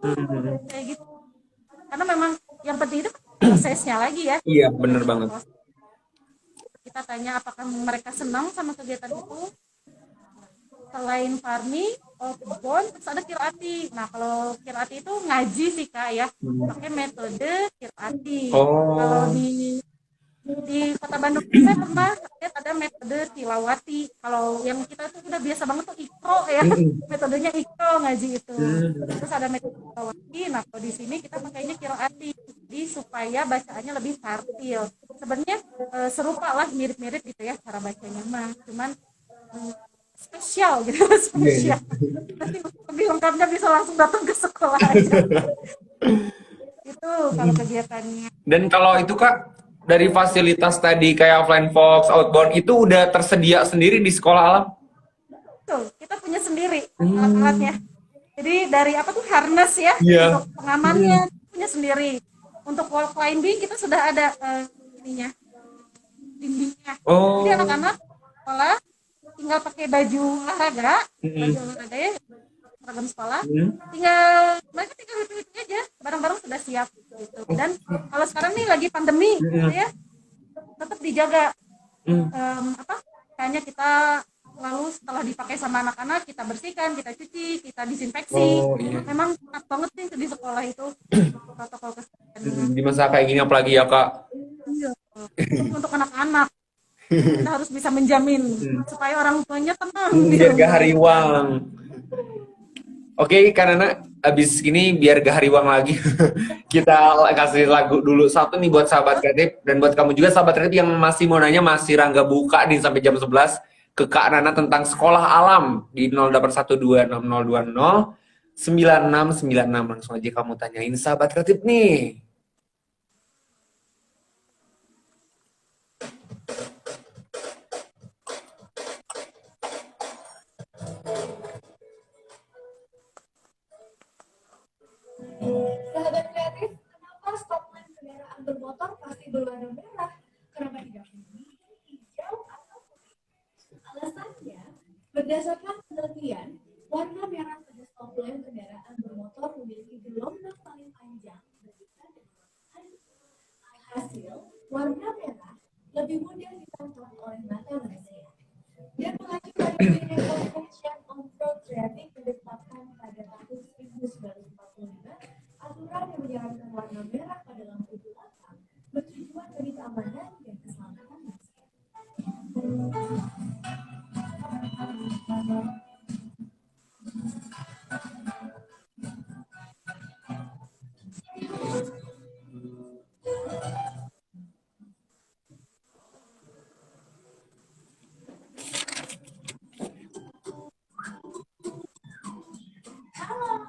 Speaker 1: Mm-mm.
Speaker 2: kayak gitu. Karena memang yang penting itu kan prosesnya lagi ya.
Speaker 1: Iya, bener banget.
Speaker 2: Kita tanya apakah mereka senang sama kegiatan itu. Selain farming, outbound, terus ada kirati. Nah, kalau kirati itu ngaji sih Kak ya, pakai metode kirati. Kalau
Speaker 1: Oh.
Speaker 2: di Kota Bandung saya pernah lihat ada metode tilawati. Kalau yang kita tuh udah biasa banget tuh ikro ya,
Speaker 1: Mm-mm.
Speaker 2: metodenya ikro ngaji itu.
Speaker 1: Mm.
Speaker 2: Terus ada metode tilawati. Nah, kalau di sini kita pakainya kiroati, jadi supaya bacaannya lebih tartil. Sebenarnya serupa lah, mirip-mirip gitu ya cara bacanya mah, cuman spesial gitu.
Speaker 1: Iya, iya.
Speaker 2: Spesial. Nanti lebih lengkapnya bisa langsung datang ke sekolah aja. Itu kalau kegiatannya.
Speaker 1: Dan kalau itu Kak, dari fasilitas tadi kayak Flying Fox, Outbound itu udah tersedia sendiri di sekolah alam?
Speaker 2: Tuh, kita punya sendiri
Speaker 1: Hmm.
Speaker 2: alat-alatnya. Jadi dari apa tuh harness ya,
Speaker 1: Iya.
Speaker 2: untuk pengamannya punya sendiri. Untuk wall climbing kita sudah ada ininya, dindingnya. Jadi
Speaker 1: Oh.
Speaker 2: anak-anak sekolah tinggal pakai baju olahraga, baju
Speaker 1: Mm-mm.
Speaker 2: olahraga ya, seragam sekolah.
Speaker 1: Hmm.
Speaker 2: Mereka tinggal itu aja, barang-barang sudah siap gitu. Dan kalau sekarang nih lagi pandemi gitu ya, tetap dijaga
Speaker 1: Mm.
Speaker 2: apa? Kayaknya kita lalu setelah dipakai sama anak-anak kita bersihkan, kita cuci, kita disinfeksi.
Speaker 1: Oh iya.
Speaker 2: Memang ketat banget sih di sekolah itu protokol kesehatannya.
Speaker 1: Di masa kayak gini apalagi ya Kak.
Speaker 2: Iya. Untuk anak-anak kita harus bisa menjamin supaya orang tuanya tenang di
Speaker 1: Biar gak
Speaker 2: rumah.
Speaker 1: hariwang. Oke, karena abis ini biar gak hariwang lagi, kita kasih lagu dulu satu nih buat sahabat kreatif dan buat kamu juga sahabat kreatif yang masih mau nanya, masih Rangga buka nih sampai jam 11 ke Kak Nana tentang sekolah alam di 081260209696. Langsung aja kamu tanyain sahabat kreatif nih.
Speaker 3: Sahabat kreatif, kenapa stopline kendaraan bermotor pasti berwarna merah? Kenapa tidak putih, hijau, atau putih? Alasannya, berdasarkan penelitian, warna merah pada stopline kendaraan bermotor memiliki gelombang paling panjang dibandingkan dengan warna lain. Hasil, warna merah lebih mudah ditangkap oleh mata manusia. Dan mengacu pada Union Convention on Road Traffic ditetapkan pada tahun 1945, aturan yang menyarankan warna merah pada lampu belakang bertujuan bagi keamanan dan keselamatan manusia. Halo,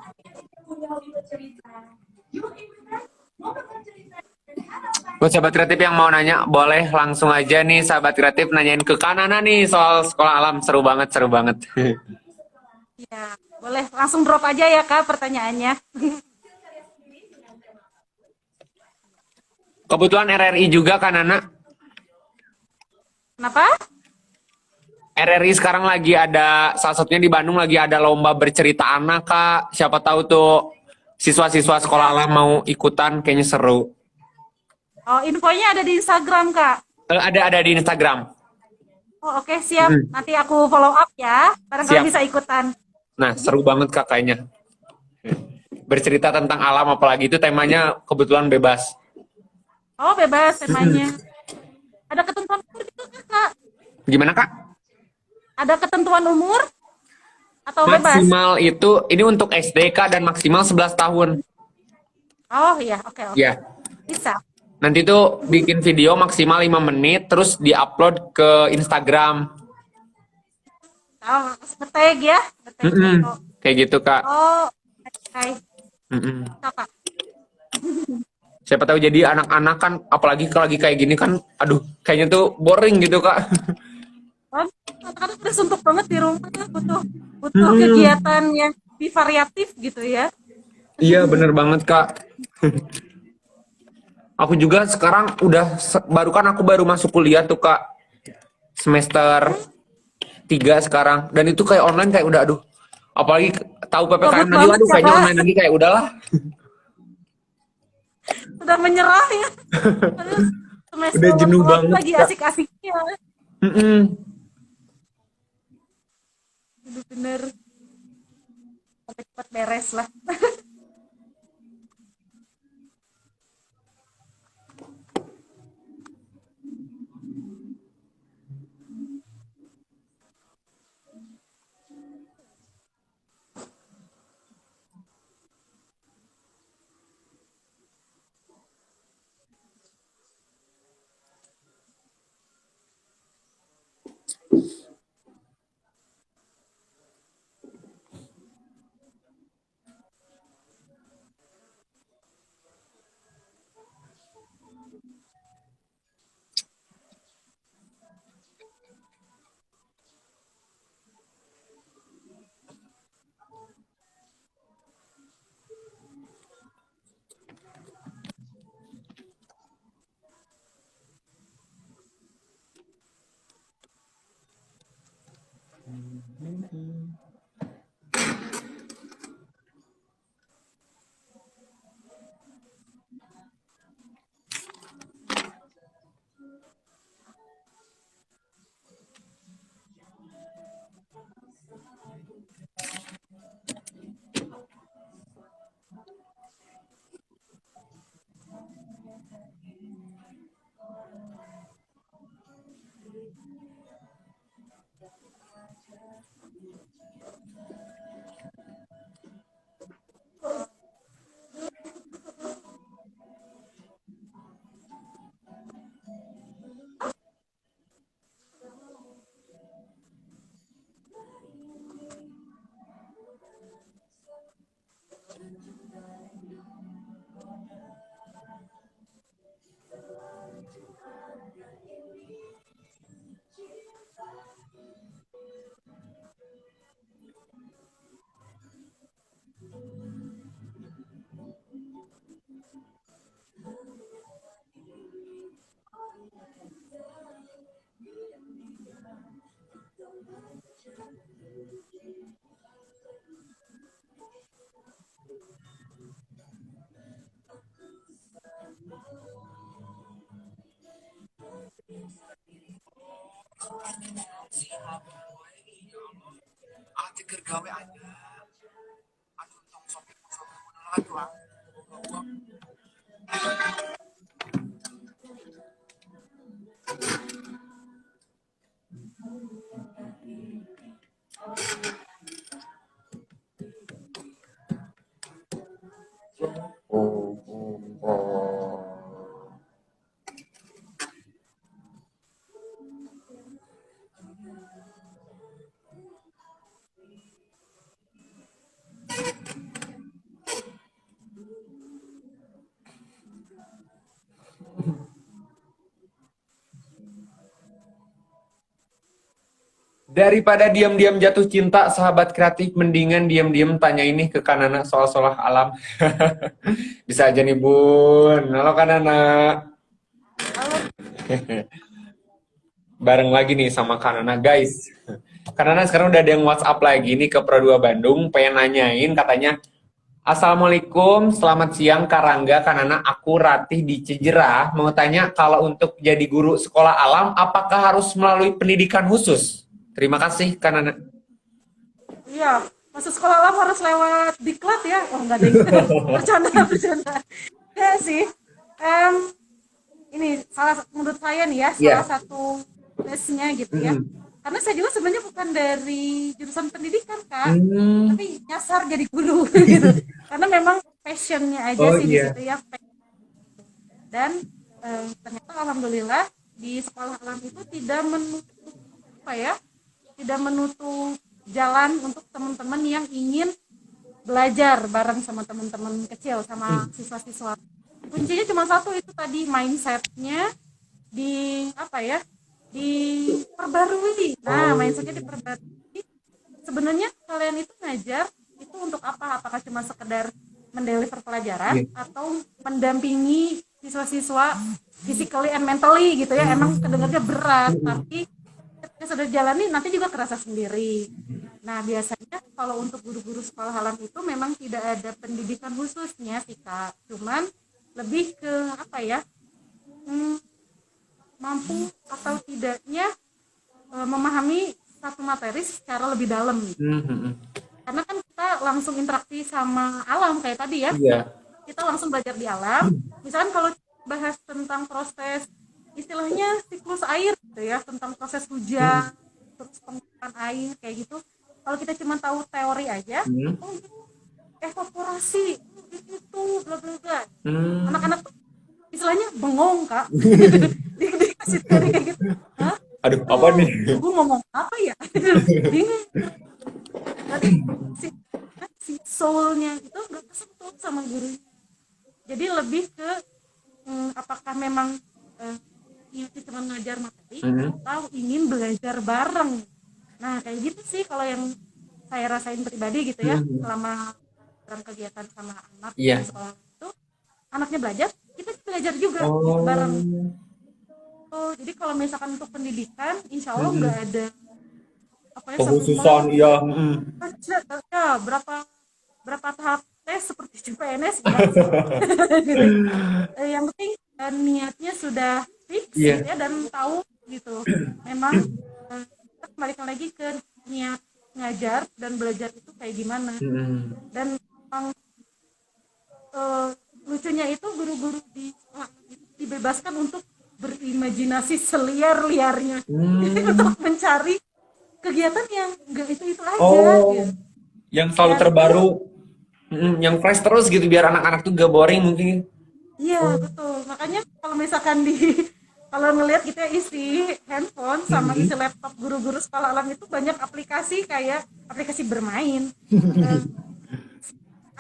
Speaker 3: adik-adik yang punya hobi bercerita. Yuk ikutan mau berbagi cerita dan harapan.
Speaker 1: Buat sahabat kreatif yang mau nanya, boleh langsung aja nih sahabat kreatif nanyain ke Kanana nih soal sekolah alam. Seru banget, seru banget.
Speaker 2: Ya, boleh langsung drop aja ya Kak pertanyaannya.
Speaker 1: Kebetulan RRI juga Kanana.
Speaker 2: Kenapa?
Speaker 1: RRI sekarang lagi ada, salah satunya di Bandung lagi ada lomba bercerita anak, Kak. Siapa tahu tuh siswa-siswa sekolah alam mau ikutan, kayaknya seru.
Speaker 2: Oh, infonya ada di Instagram Kak.
Speaker 1: Ada di Instagram.
Speaker 2: Oh, oke, siap. Nanti aku follow up ya. Barangkali
Speaker 1: Siap.
Speaker 2: bisa ikutan.
Speaker 1: Nah, seru banget Kak kayaknya. Bercerita tentang alam, apalagi itu temanya kebetulan bebas.
Speaker 2: Oh, bebas temanya. Ada ketentuan umur gitu Kak?
Speaker 1: Gimana Kak?
Speaker 2: Ada ketentuan umur atau bebas?
Speaker 1: Maksimal itu, ini untuk SD Kak, dan maksimal 11 tahun.
Speaker 2: Oh iya, oke.
Speaker 1: Ya.
Speaker 2: Bisa.
Speaker 1: Nanti tuh bikin video maksimal 5 menit, terus di-upload ke Instagram.
Speaker 2: Oh, nge-tag ya. Nge-tag foto.
Speaker 1: Kayak gitu Kak.
Speaker 2: Oh, oke. Kakak.
Speaker 1: Siapa tahu jadi anak-anak kan, apalagi kalau lagi kayak gini kan, aduh, kayaknya tuh boring gitu Kak.
Speaker 2: Kan kadang-kadang udah suntuk banget di rumah, butuh kegiatan yang lebih variatif gitu ya.
Speaker 1: Iya bener banget Kak. Aku juga sekarang aku baru masuk kuliah tuh Kak. Semester 3 sekarang. Dan itu kayak online kayak udah aduh. Apalagi tahu PPKM
Speaker 2: Gabut
Speaker 1: lagi,
Speaker 2: banget
Speaker 1: aduh
Speaker 2: ya,
Speaker 1: kayaknya
Speaker 2: Kak.
Speaker 1: online lagi kayak udahlah.
Speaker 2: Udah menyerah ya. Padahal semester
Speaker 1: Udah jenuh
Speaker 2: awal
Speaker 1: banget,
Speaker 2: lagi
Speaker 1: Kak.
Speaker 2: asik-asiknya. Bener-bener cepat beres lah.
Speaker 1: Oh, oh, oh. Daripada diam-diam jatuh cinta, sahabat kreatif, mendingan diam-diam tanya ini ke Kanana soal-soal alam. Bisa aja nih, Bun. Halo, Kanana.
Speaker 2: Halo.
Speaker 1: Bareng lagi nih sama Kanana, guys. Kanana sekarang udah ada yang WhatsApp lagi nih ke Pro 2 Bandung, pengen nanyain katanya, Assalamualaikum, selamat siang Kak Rangga, Kanana, aku Ratih di Cijerah. Mau tanya kalau untuk jadi guru sekolah alam, apakah harus melalui pendidikan khusus? Terima kasih, Kanana.
Speaker 2: Iya, masuk sekolah alam harus lewat diklat ya. Oh enggak deh. Bercanda, bercanda. Ya sih. Em, ini menurut saya nih ya,
Speaker 1: Iya.
Speaker 2: salah satu plusnya gitu ya.
Speaker 1: Mm-mm.
Speaker 2: Karena saya juga sebenarnya bukan dari jurusan pendidikan, Kak.
Speaker 1: Hmm.
Speaker 2: Tapi nyasar jadi guru gitu. Karena memang passionnya aja
Speaker 1: Oh
Speaker 2: sih di
Speaker 1: iya.
Speaker 2: situ ya. Dan ternyata alhamdulillah di sekolah alam itu tidak menutup apa ya? Tidak menutup jalan untuk teman-teman yang ingin belajar bareng sama teman-teman kecil, sama siswa-siswa. Kuncinya cuma satu, itu tadi mindsetnya di apa ya, diperbarui. Nah, mindsetnya diperbarui. Sebenarnya kalian itu ngajar itu untuk apa? Apakah cuma sekedar mendeliver pelajaran atau mendampingi siswa-siswa physically and mentally gitu ya? Emang kedengarnya berat, tapi ketika sudah jalani nanti juga kerasa sendiri. Nah, biasanya kalau untuk guru-guru sekolah alam itu memang tidak ada pendidikan khususnya sih, Kak. Cuman lebih ke apa ya, mampu atau tidaknya memahami satu materi secara lebih dalam. Karena kan kita langsung interaksi sama alam kayak tadi ya.
Speaker 1: Iya.
Speaker 2: Kita langsung belajar di alam. Misalkan kalau bahas tentang proses istilahnya siklus air gitu ya, tentang proses hujan, terus penguapan air kayak gitu. Kalau kita cuma tahu teori aja, oh itu evaporasi, itu bla bla bla. Anak-anak tuh istilahnya bengong, Kak. Dikasih teori kayak gitu. Hah?
Speaker 1: Aduh, apa nih?
Speaker 2: Gue ngomong apa ya? Bingung. Berarti si soul-nya itu nggak kesentuh sama guru. Jadi lebih ke apakah memang niatnya cuma ngajar materi atau ingin belajar bareng. Nah, kayak gitu sih kalau yang saya rasain pribadi gitu ya, selama dalam kegiatan sama anak di sekolah itu, anaknya belajar, kita belajar juga bareng. Oh, jadi kalau misalkan untuk pendidikan, insya Allah nggak ada apa ya,
Speaker 1: Kekhususan, iya.
Speaker 2: ya berapa tahap tes seperti CPNS ya. Gitu. Yang penting niatnya sudah fix gitu ya, dan tahu gitu. Memang kita kembalikan lagi ke niat ngajar dan belajar itu kayak gimana. Dan memang lucunya itu guru-guru di sekolah itu dibebaskan untuk berimajinasi seliar-liarnya untuk mencari kegiatan yang enggak itu aja gitu.
Speaker 1: Yang selalu terbaru, yang fresh terus gitu biar anak-anak tuh gak boring mungkin.
Speaker 2: Iya, betul. Makanya kalau misalkan kalau ngelihat gitu ya, isi handphone sama isi laptop guru-guru sekolah alam itu banyak aplikasi, kayak aplikasi bermain,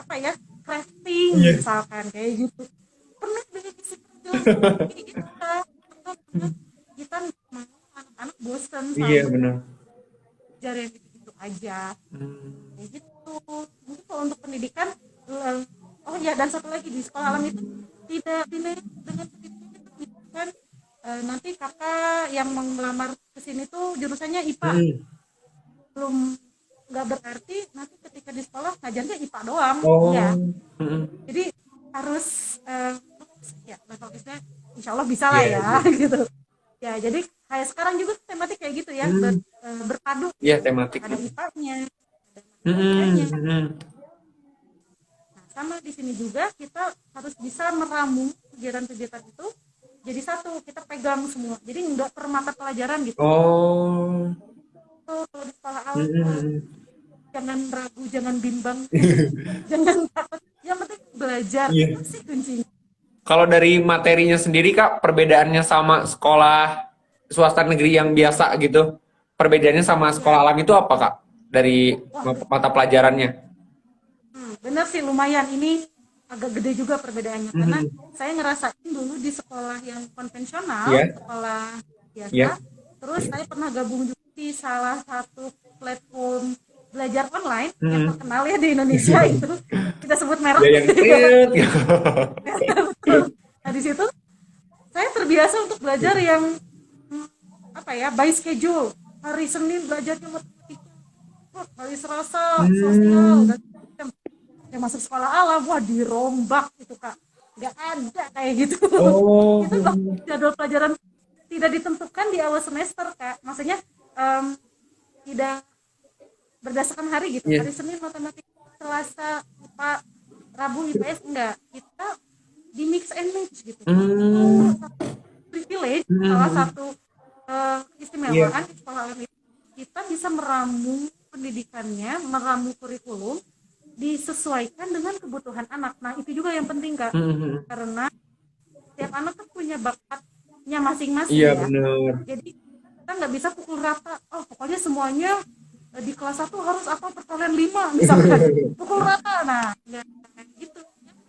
Speaker 2: apa ya, crafting misalkan kayak gitu. Pernah dengan isi kita mau anak-anak bosan sama
Speaker 1: Benar.
Speaker 2: belajar yang gitu aja. Kayak gitu. Mungkin kalau untuk pendidikan, oh ya, dan satu lagi di sekolah alam itu tidak dinilai dengan pendidikan. Nanti kakak yang melamar ke sini tuh jurusannya IPA. Belum, nggak berarti nanti ketika di sekolah ngajarnya IPA doang. Ya. Jadi harus ya level S-nya insya Allah bisa lah ya gitu. Ya, jadi kayak sekarang juga tematik kayak gitu ya, berpadu.
Speaker 1: Iya, tematik.
Speaker 2: Ada IPA-nya, ada matematikanya. Nah, sama di sini juga kita harus bisa meramu kegiatan-kegiatan itu jadi satu, kita pegang semua. Jadi nggak per mata pelajaran gitu. kalau di sekolah alam
Speaker 1: Mm-mm.
Speaker 2: jangan ragu, jangan bimbang, jangan takut. Yang penting belajar
Speaker 1: Iya.
Speaker 2: itu sih kuncinya.
Speaker 1: Kalau dari materinya sendiri Kak, perbedaannya sama sekolah swasta negeri yang biasa gitu, perbedaannya sama sekolah
Speaker 2: Ya,
Speaker 1: alam itu apa Kak? Dari
Speaker 2: wah,
Speaker 1: mata pelajarannya?
Speaker 2: benar sih lumayan. Ini agak gede juga perbedaannya karena
Speaker 1: Mhm.
Speaker 2: saya ngerasain dulu di sekolah yang konvensional,
Speaker 1: Iya,
Speaker 2: sekolah biasa.
Speaker 1: iya.
Speaker 2: Terus saya pernah gabung juga di salah satu platform belajar online yang
Speaker 1: Mhm.
Speaker 2: terkenal ya di Indonesia itu. Kita sebut merek.
Speaker 1: Ya yang tet.
Speaker 2: Nah, di situ saya terbiasa untuk belajar yang apa ya, by schedule. Hari Senin belajarnya matematika, hari Selasa sosial
Speaker 1: Hmm.
Speaker 2: dan macam. Yang masuk sekolah alam, wah dirombak itu Kak, nggak ada kayak gitu.
Speaker 1: Oh.
Speaker 2: Itu bahkan jadwal pelajaran tidak ditentukan di awal semester Kak, maksudnya em, tidak berdasarkan hari gitu,
Speaker 1: Iya.
Speaker 2: hari Senin matematika, Selasa IPA, Rabu IPS, enggak, kita di mix and match gitu. Itu
Speaker 1: Hmm.
Speaker 2: privilege, salah
Speaker 1: Mhm.
Speaker 2: satu
Speaker 1: Iya.
Speaker 2: keistimewaan di sekolah alam itu, kita bisa meramu pendidikannya, meramu kurikulum disesuaikan dengan kebutuhan anak. Nah itu juga yang penting Kak,
Speaker 1: Mhm.
Speaker 2: karena setiap anak kan punya bakatnya
Speaker 1: Iya
Speaker 2: masing-masing ya.
Speaker 1: benar.
Speaker 2: Jadi kita nggak bisa pukul rata, oh pokoknya semuanya di kelas 1 harus apa perkalian 5 misalkan, pukul rata. Nah nggak kayak gitu,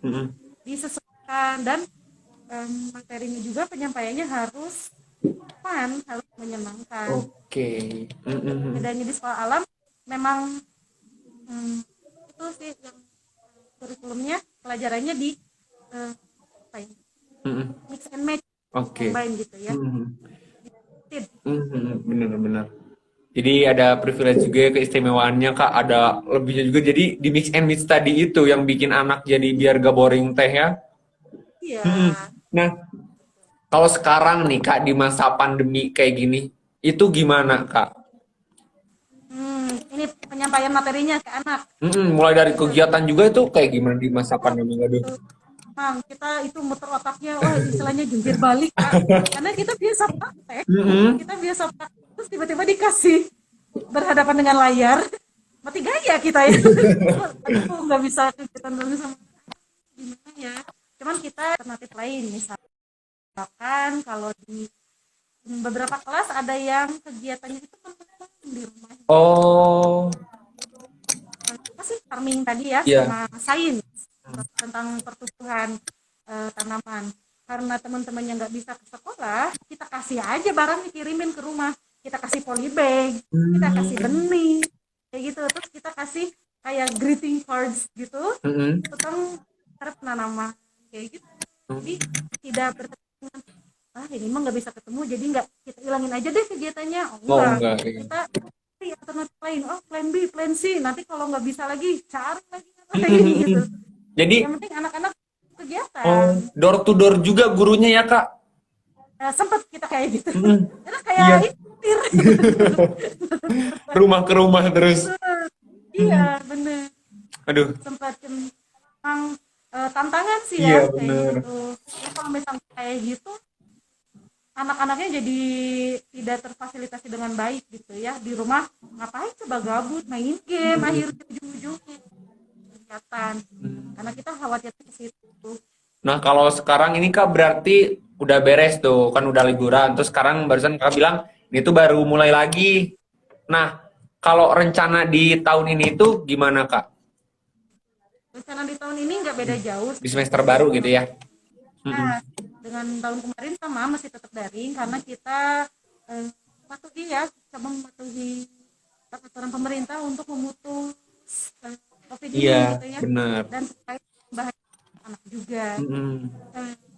Speaker 1: Mhm.
Speaker 2: disesuaikan. Dan materinya juga penyampaiannya harus fun, harus menyenangkan.
Speaker 1: Oke. Mhm.
Speaker 2: Bedanya di sekolah alam memang hmm, itu sih yang kurikulumnya, pelajarannya di apa ya,
Speaker 1: Mhm.
Speaker 2: mix and match,
Speaker 1: Oke.
Speaker 2: combine gitu ya.
Speaker 1: Mhm.
Speaker 2: Tip.
Speaker 1: Benar-benar. Jadi ada privilege juga ya, keistimewaannya Kak, ada lebihnya juga. Jadi di mix and match tadi itu yang bikin anak jadi biar gak boring teh ya.
Speaker 2: Iya.
Speaker 1: Mm-mm. Nah, kalau sekarang nih Kak di masa pandemi kayak gini, itu gimana Kak?
Speaker 2: Ini penyampaian materinya ke anak
Speaker 1: Mulai dari
Speaker 2: gitu.
Speaker 1: kegiatan juga itu kayak gimana di masa
Speaker 2: Oh,
Speaker 1: pandemi? Aduh.
Speaker 2: Mang, kita itu muter otaknya, wah istilahnya jungkir balik Kak. Karena kita biasa praktek,
Speaker 1: Mm-mm.
Speaker 2: kita biasa praktek, terus tiba-tiba dikasih berhadapan dengan layar, mati gaya kita ya. Aduh, nggak bisa kegiatan dulu sama gimana ya. Cuman kita alternatif lain, misalkan kalau di beberapa kelas ada yang kegiatannya itu teman-teman di rumah.
Speaker 1: Oh,
Speaker 2: Apa sih farming tadi ya,
Speaker 1: iya.
Speaker 2: sama sains tentang pertumbuhan tanaman. Karena teman-temannya nggak bisa ke sekolah, kita kasih aja barang dikirimin ke rumah. Kita kasih polybag, kita kasih
Speaker 1: Hmm.
Speaker 2: benih, kayak gitu. Terus kita kasih kayak greeting cards gitu
Speaker 1: Mm-mm.
Speaker 2: tentang cara penanaman, kayak gitu. Jadi tidak bertentangan, ini mah nggak bisa ketemu, jadi nggak kita ilangin aja deh kegiatannya. Oh
Speaker 1: Oh
Speaker 2: enggak,
Speaker 1: enggak kayak gitu.
Speaker 2: kita cari alternatif lain. Oh plan B, plan C. Nanti kalau nggak bisa lagi, cari lagi yang lain gitu.
Speaker 1: Mm-mm. Jadi,
Speaker 2: Yang penting anak-anak kegiatan.
Speaker 1: oh, door to door juga gurunya ya Kak?
Speaker 2: Sempet kita kayak gitu.
Speaker 1: Mm-mm.
Speaker 2: Karena kayak
Speaker 1: Iya,
Speaker 2: itir.
Speaker 1: rumah ke rumah terus.
Speaker 2: Iya bener.
Speaker 1: Aduh,
Speaker 2: Sempat memang tantangan sih
Speaker 1: iya
Speaker 2: ya kayak
Speaker 1: bener.
Speaker 2: gitu. Ya kalau misalnya kayak gitu, anak-anaknya jadi tidak terfasilitasi dengan baik gitu ya. Di rumah ngapain, coba gabut main game, akhirnya ujung-ujungnya kegiatan. Karena kita khawatir ke situ.
Speaker 1: Nah, kalau sekarang ini Kak berarti udah beres tuh, kan udah liburan. Terus sekarang barusan Kak bilang, ini tuh baru mulai lagi. Nah, kalau rencana di tahun ini tuh gimana Kak?
Speaker 2: Rencana di tahun ini nggak beda jauh
Speaker 1: Di semester baru gitu ya? Mm-mm.
Speaker 2: nah, dengan tahun kemarin sama, masih tetap daring karena kita patuhi ya, coba mematuhi peraturan pemerintah untuk memutus COVID ini
Speaker 1: Iya,
Speaker 2: gitu ya,
Speaker 1: bener.
Speaker 2: dan supaya bahagia anak juga.
Speaker 1: Mm-mm.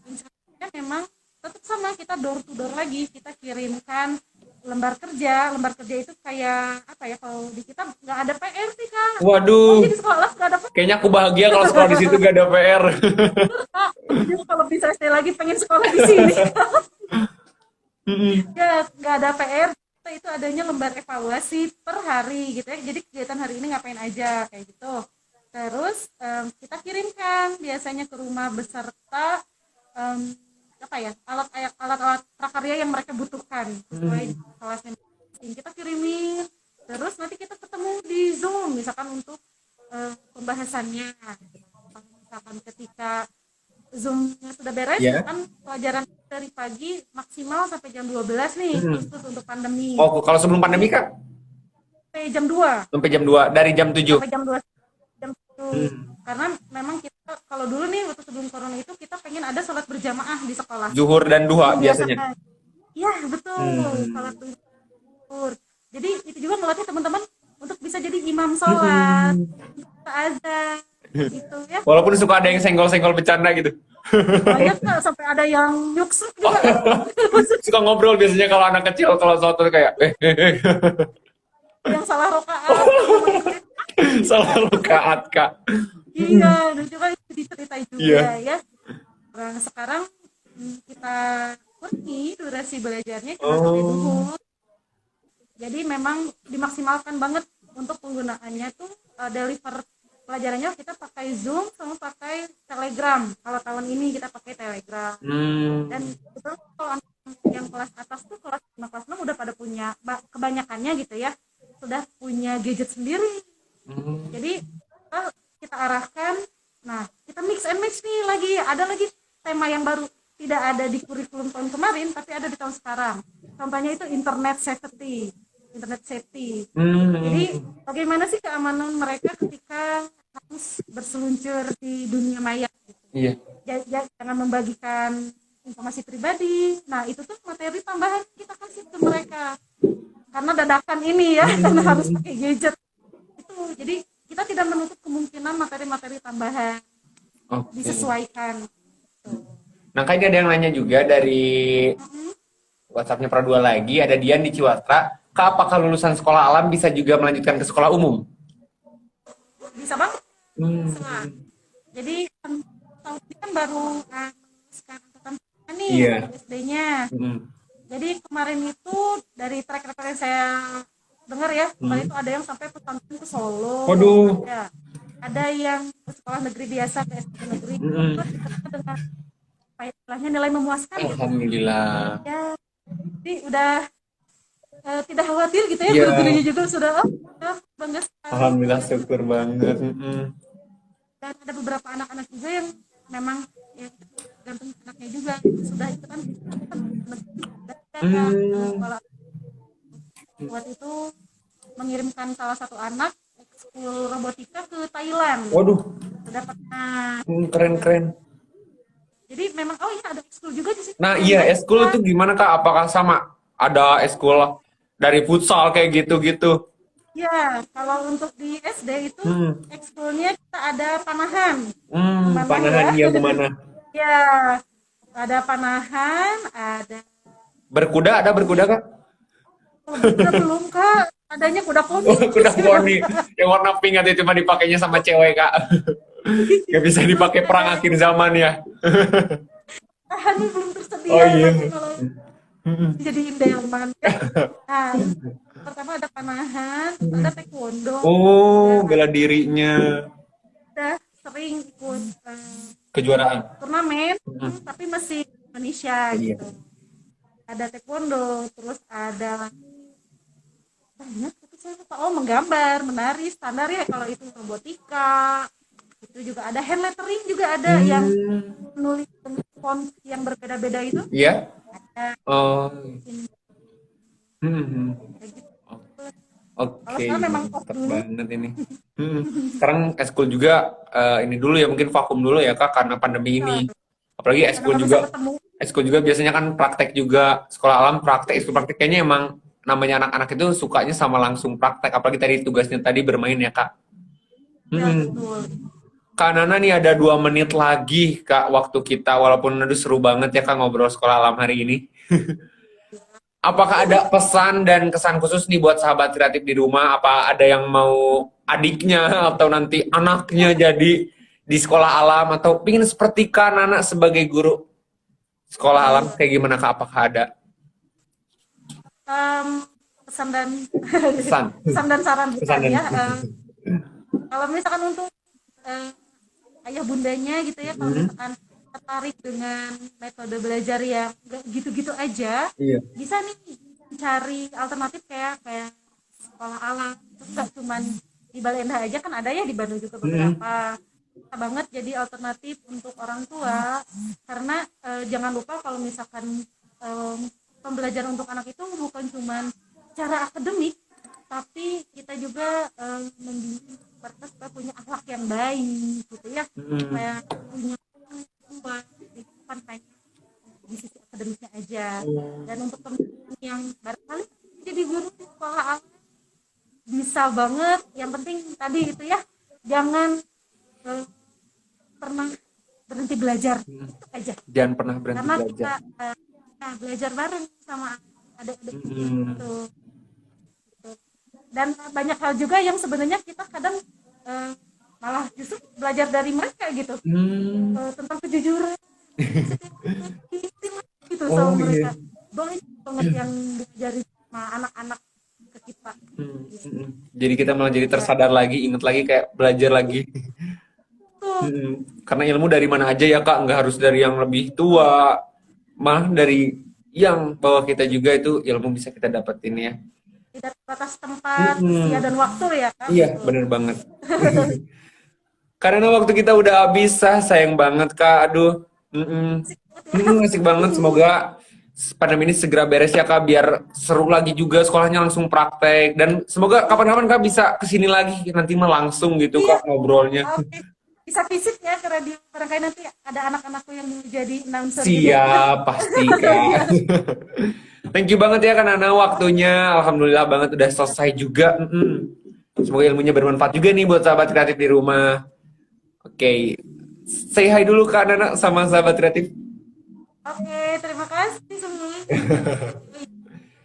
Speaker 2: Insyaallah memang tetap sama, kita door to door lagi, kita kirimkan lembar kerja itu kayak apa ya, kalau di kita nggak ada PR sih Kak. Oh
Speaker 1: Waduh,
Speaker 2: jadi sekolah nggak ada PR.
Speaker 1: kayaknya aku bahagia kalau sekolah di situ gak ada PR.
Speaker 2: Kak, jadi kalau bisa stay lagi pengen sekolah di sini.
Speaker 1: Mm-mm.
Speaker 2: Ya nggak ada PR, itu adanya lembar evaluasi per hari gitu ya, jadi kegiatan hari ini ngapain aja kayak gitu. Terus kita kirimkan biasanya ke rumah beserta em, apa ya, alat-alat prakarya yang mereka butuhkan sesuai kelasnya. Kita kirimin Terus nanti kita ketemu di Zoom misalkan untuk pembahasannya. Misalkan ketika Zoom-nya sudah beres,
Speaker 1: Ya.
Speaker 2: kan pelajaran dari pagi maksimal sampai jam 12 nih, khusus untuk pandemi.
Speaker 1: Oh, kalau sebelum pandemi Kak?
Speaker 2: Sampai jam 2,
Speaker 1: Sampai jam 2, dari jam 7.
Speaker 2: sampai jam 2, jam 1. Karena memang kita, kalau dulu nih, waktu sebelum corona itu, kita pengen ada sholat berjamaah di sekolah.
Speaker 1: Zuhur dan duha biasanya.
Speaker 2: Iya, betul. Sholat zuhur. Jadi, itu juga ngelatih teman-teman untuk bisa jadi imam sholat, bisa azan, gitu ya.
Speaker 1: Walaupun suka ada yang senggol-senggol bercanda gitu.
Speaker 2: Banyak Kak, sampai ada yang nyuksuk juga.
Speaker 1: Suka ngobrol biasanya kalau anak kecil kalau sholat tuh kayak
Speaker 2: Yang salah rokaat.
Speaker 1: salah rakaat Kak.
Speaker 2: Iya, dan juga itu diceritain juga
Speaker 1: Iya.
Speaker 2: ya. Nah, sekarang kita kurangi durasi belajarnya cuma
Speaker 1: Oh.
Speaker 2: sampai duhur. Jadi memang dimaksimalkan banget untuk penggunaannya tuh deliver pelajarannya kita pakai Zoom sama pakai Telegram. Kalau tahun ini kita pakai Telegram. Dan betul kalau anak yang kelas atas tuh kelas 5 kelas 6 udah pada punya kebanyakannya gitu ya. Sudah punya gadget sendiri. Jadi kita arahkan, nah kita mix and match nih lagi, ada lagi tema yang baru tidak ada di kurikulum tahun kemarin tapi ada di tahun sekarang. Contohnya itu internet safety. Jadi bagaimana sih keamanan mereka ketika harus berseluncur di dunia maya gitu.
Speaker 1: Iya.
Speaker 2: Jangan membagikan informasi pribadi. Nah itu tuh materi tambahan kita kasih ke mereka karena dadakan ini ya, karena harus pakai gadget itu. Jadi kita tidak menutup kemungkinan materi-materi tambahan disesuaikan.
Speaker 1: Nah, kayaknya ada yang nanya juga dari WhatsApp-nya Pradua lagi, ada Dian di Ciwatra. Kak, apakah lulusan sekolah alam bisa juga melanjutkan ke sekolah umum?
Speaker 2: Bisa banget. Bisa. Jadi tahun ini kan baru sekarang angkatan nih,
Speaker 1: Iya.
Speaker 2: SD-nya. Jadi kemarin itu dari track-track yang saya dengar ya, kemarin itu ada yang sampai pesantren ke Solo.
Speaker 1: Waduh.
Speaker 2: Ya. Ada yang ke sekolah negeri biasa, ke SD negeri. Terus diterima dengan istilahnya nilai memuaskan gitu.
Speaker 1: Alhamdulillah.
Speaker 2: Ya, jadi udah tidak khawatir gitu ya,
Speaker 1: Iya.
Speaker 2: guru-gurunya juga sudah bangga sekali.
Speaker 1: Alhamdulillah, syukur banget.
Speaker 2: Dan ada beberapa anak-anak juga yang memang ya, gantung anaknya juga sudah itu kan sekolah. Buat itu mengirimkan salah satu anak ekskul robotika ke Thailand.
Speaker 1: Waduh,
Speaker 2: Sudah pernah.
Speaker 1: keren-keren.
Speaker 2: Jadi memang ada ekskul juga di situ.
Speaker 1: Nah, iya, eskul itu gimana Kak? Apakah sama? Ada eskul dari futsal kayak gitu-gitu?
Speaker 2: Ya, kalau untuk di SD itu ekskulnya kita ada panahan.
Speaker 1: Panahan
Speaker 2: ya?
Speaker 1: dia kemana?
Speaker 2: Ya, ada panahan, ada
Speaker 1: Berkuda, ada berkuda Kak?
Speaker 2: kita belum Kak, adanya kuda poni.
Speaker 1: Oh, kuda poni. Yang warna pink itu cuma dipakainya sama cewek Kak. Gak bisa dipakai perang akhir zaman ya.
Speaker 2: Panahannya belum tersedia.
Speaker 1: Oh, iya.
Speaker 2: Nanti kalau dijadiin delman. Nah, pertama ada panahan, terus ada taekwondo.
Speaker 1: Oh, bela dirinya.
Speaker 2: Udah sering ikut
Speaker 1: Kejuaraan.
Speaker 2: turnamen, tapi masih Indonesia
Speaker 1: Iya.
Speaker 2: gitu. Ada taekwondo, terus ada banyak tapi saya lupa. Menggambar, menari standar ya, kalau itu robotika. Itu juga ada hand lettering juga ada yang menulis font yang berbeda-beda itu.
Speaker 1: Iya?
Speaker 2: Ada
Speaker 1: Oh.
Speaker 2: kayak gitu.
Speaker 1: Oke.
Speaker 2: Kalau sekarang memang off
Speaker 1: Mantap
Speaker 2: dulu.
Speaker 1: banget ini. Sekarang eskul juga ini dulu ya, mungkin vakum dulu ya Kak karena pandemi ini. Apalagi eskul
Speaker 2: Karena
Speaker 1: juga.
Speaker 2: bisa ketemu.
Speaker 1: Eskul juga biasanya kan praktek juga, sekolah alam praktek, eskul praktek kayaknya emang namanya anak-anak itu sukanya sama langsung praktek, apalagi tadi tugasnya tadi bermain ya Kak.
Speaker 2: Ya, betul.
Speaker 1: Kak Nana nih ada 2 menit lagi Kak waktu kita, walaupun aduh seru banget ya Kak ngobrol sekolah alam hari ini. Apakah ada pesan dan kesan khusus nih buat sahabat kreatif di rumah? Apa ada yang mau adiknya atau nanti anaknya jadi di sekolah alam atau pingin seperti Kak Nana sebagai guru sekolah alam kayak gimana Kak? Apakah ada
Speaker 2: Pesan dan
Speaker 1: pesan?
Speaker 2: pesan dan saran bukan
Speaker 1: Pesan dan-
Speaker 2: ya. Kalau misalkan untuk ayah bundanya gitu ya, kalau misalkan tertarik dengan metode belajar yang nggak gitu-gitu aja,
Speaker 1: Iya.
Speaker 2: bisa nih cari alternatif kayak sekolah alam itu nggak cuman di Bale Endah aja, kan ada ya di Bandung juga beberapa. Bisa banget jadi alternatif untuk orang tua, karena jangan lupa kalau misalkan pembelajaran untuk anak itu bukan cuman cara akademik, tapi kita juga membimbing mereka supaya punya akhlak yang baik gitu ya, supaya punya buat bukan hanya di sisi akademisnya aja. Dan untuk teman-teman yang barangkali jadi guru di sekolah alam, bisa banget, yang penting tadi itu ya, jangan pernah berhenti belajar, itu aja.
Speaker 1: Jangan pernah berhenti
Speaker 2: Karena
Speaker 1: belajar.
Speaker 2: kita belajar bareng sama adik-adik gitu. Dan banyak hal juga yang sebenarnya kita kadang malah justru belajar dari mereka gitu, tentang kejujuran gitu sama mereka. Banyak banget yang diajari sama anak-anak ke kita.
Speaker 1: Jadi kita malah jadi tersadar lagi, inget lagi, kayak belajar lagi. Karena ilmu dari mana aja ya Kak, nggak harus dari yang lebih tua, malah dari yang bawah kita juga itu ilmu bisa kita dapetin ya.
Speaker 2: Tidak batas tempat, usia dan waktu ya kan.
Speaker 1: Iya, bener banget. Karena waktu kita udah habis, sayang banget Kak. Aduh, asik banget. Semoga pandemi ini segera beres ya Kak, biar seru lagi juga, sekolahnya langsung praktek. Dan semoga kapan-kapan Kak bisa kesini lagi, nanti mah langsung gitu Kak ngobrolnya.
Speaker 2: Oke. Bisa visit ya ke radio, barangkali nanti ada anak-anakku yang mau jadi announcer juga.
Speaker 1: Siap, pasti Kak. Thank you banget ya Kak Nana waktunya. Alhamdulillah banget udah selesai juga. Semoga ilmunya bermanfaat juga nih buat sahabat kreatif di rumah. Oke. Say hi dulu Kak Nana sama sahabat kreatif.
Speaker 2: Oke, terima kasih semuanya.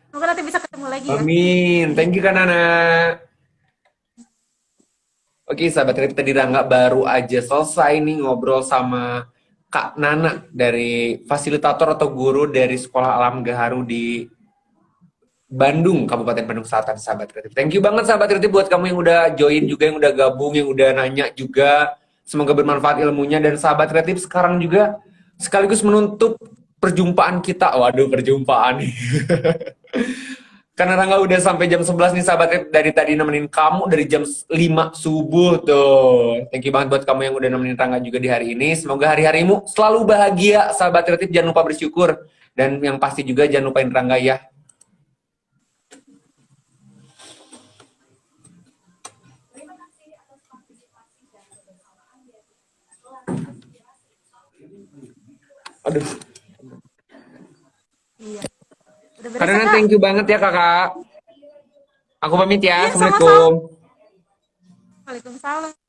Speaker 2: Semoga nanti bisa ketemu lagi ya.
Speaker 1: Amin. Thank you Kak Nana. Oke, sahabat kreatif, tadi Rangga baru aja selesai nih ngobrol sama Kak Nana dari fasilitator atau guru dari Sekolah Alam Gaharu di Bandung, Kabupaten Bandung Selatan, sahabat kreatif. Thank you banget sahabat kreatif buat kamu yang udah join juga, yang udah gabung, yang udah nanya juga. Semoga bermanfaat ilmunya. Dan sahabat kreatif, sekarang juga sekaligus menutup perjumpaan kita. Waduh, perjumpaan nih. Karena Rangga udah sampai jam 11 nih sahabat kreatif, dari tadi nemenin kamu dari jam 5 subuh tuh. Thank you banget buat kamu yang udah nemenin Rangga juga di hari ini. Semoga hari-harimu selalu bahagia sahabat kreatif, jangan lupa bersyukur. Dan yang pasti juga jangan lupain Rangga ya. Aduh.
Speaker 2: Iya. Udah beres,
Speaker 1: Karena
Speaker 2: Kak?
Speaker 1: thank you banget ya kakak. Aku pamit ya.
Speaker 2: Iya, sama-sama.
Speaker 1: Assalamualaikum.
Speaker 2: Waalaikumsalam.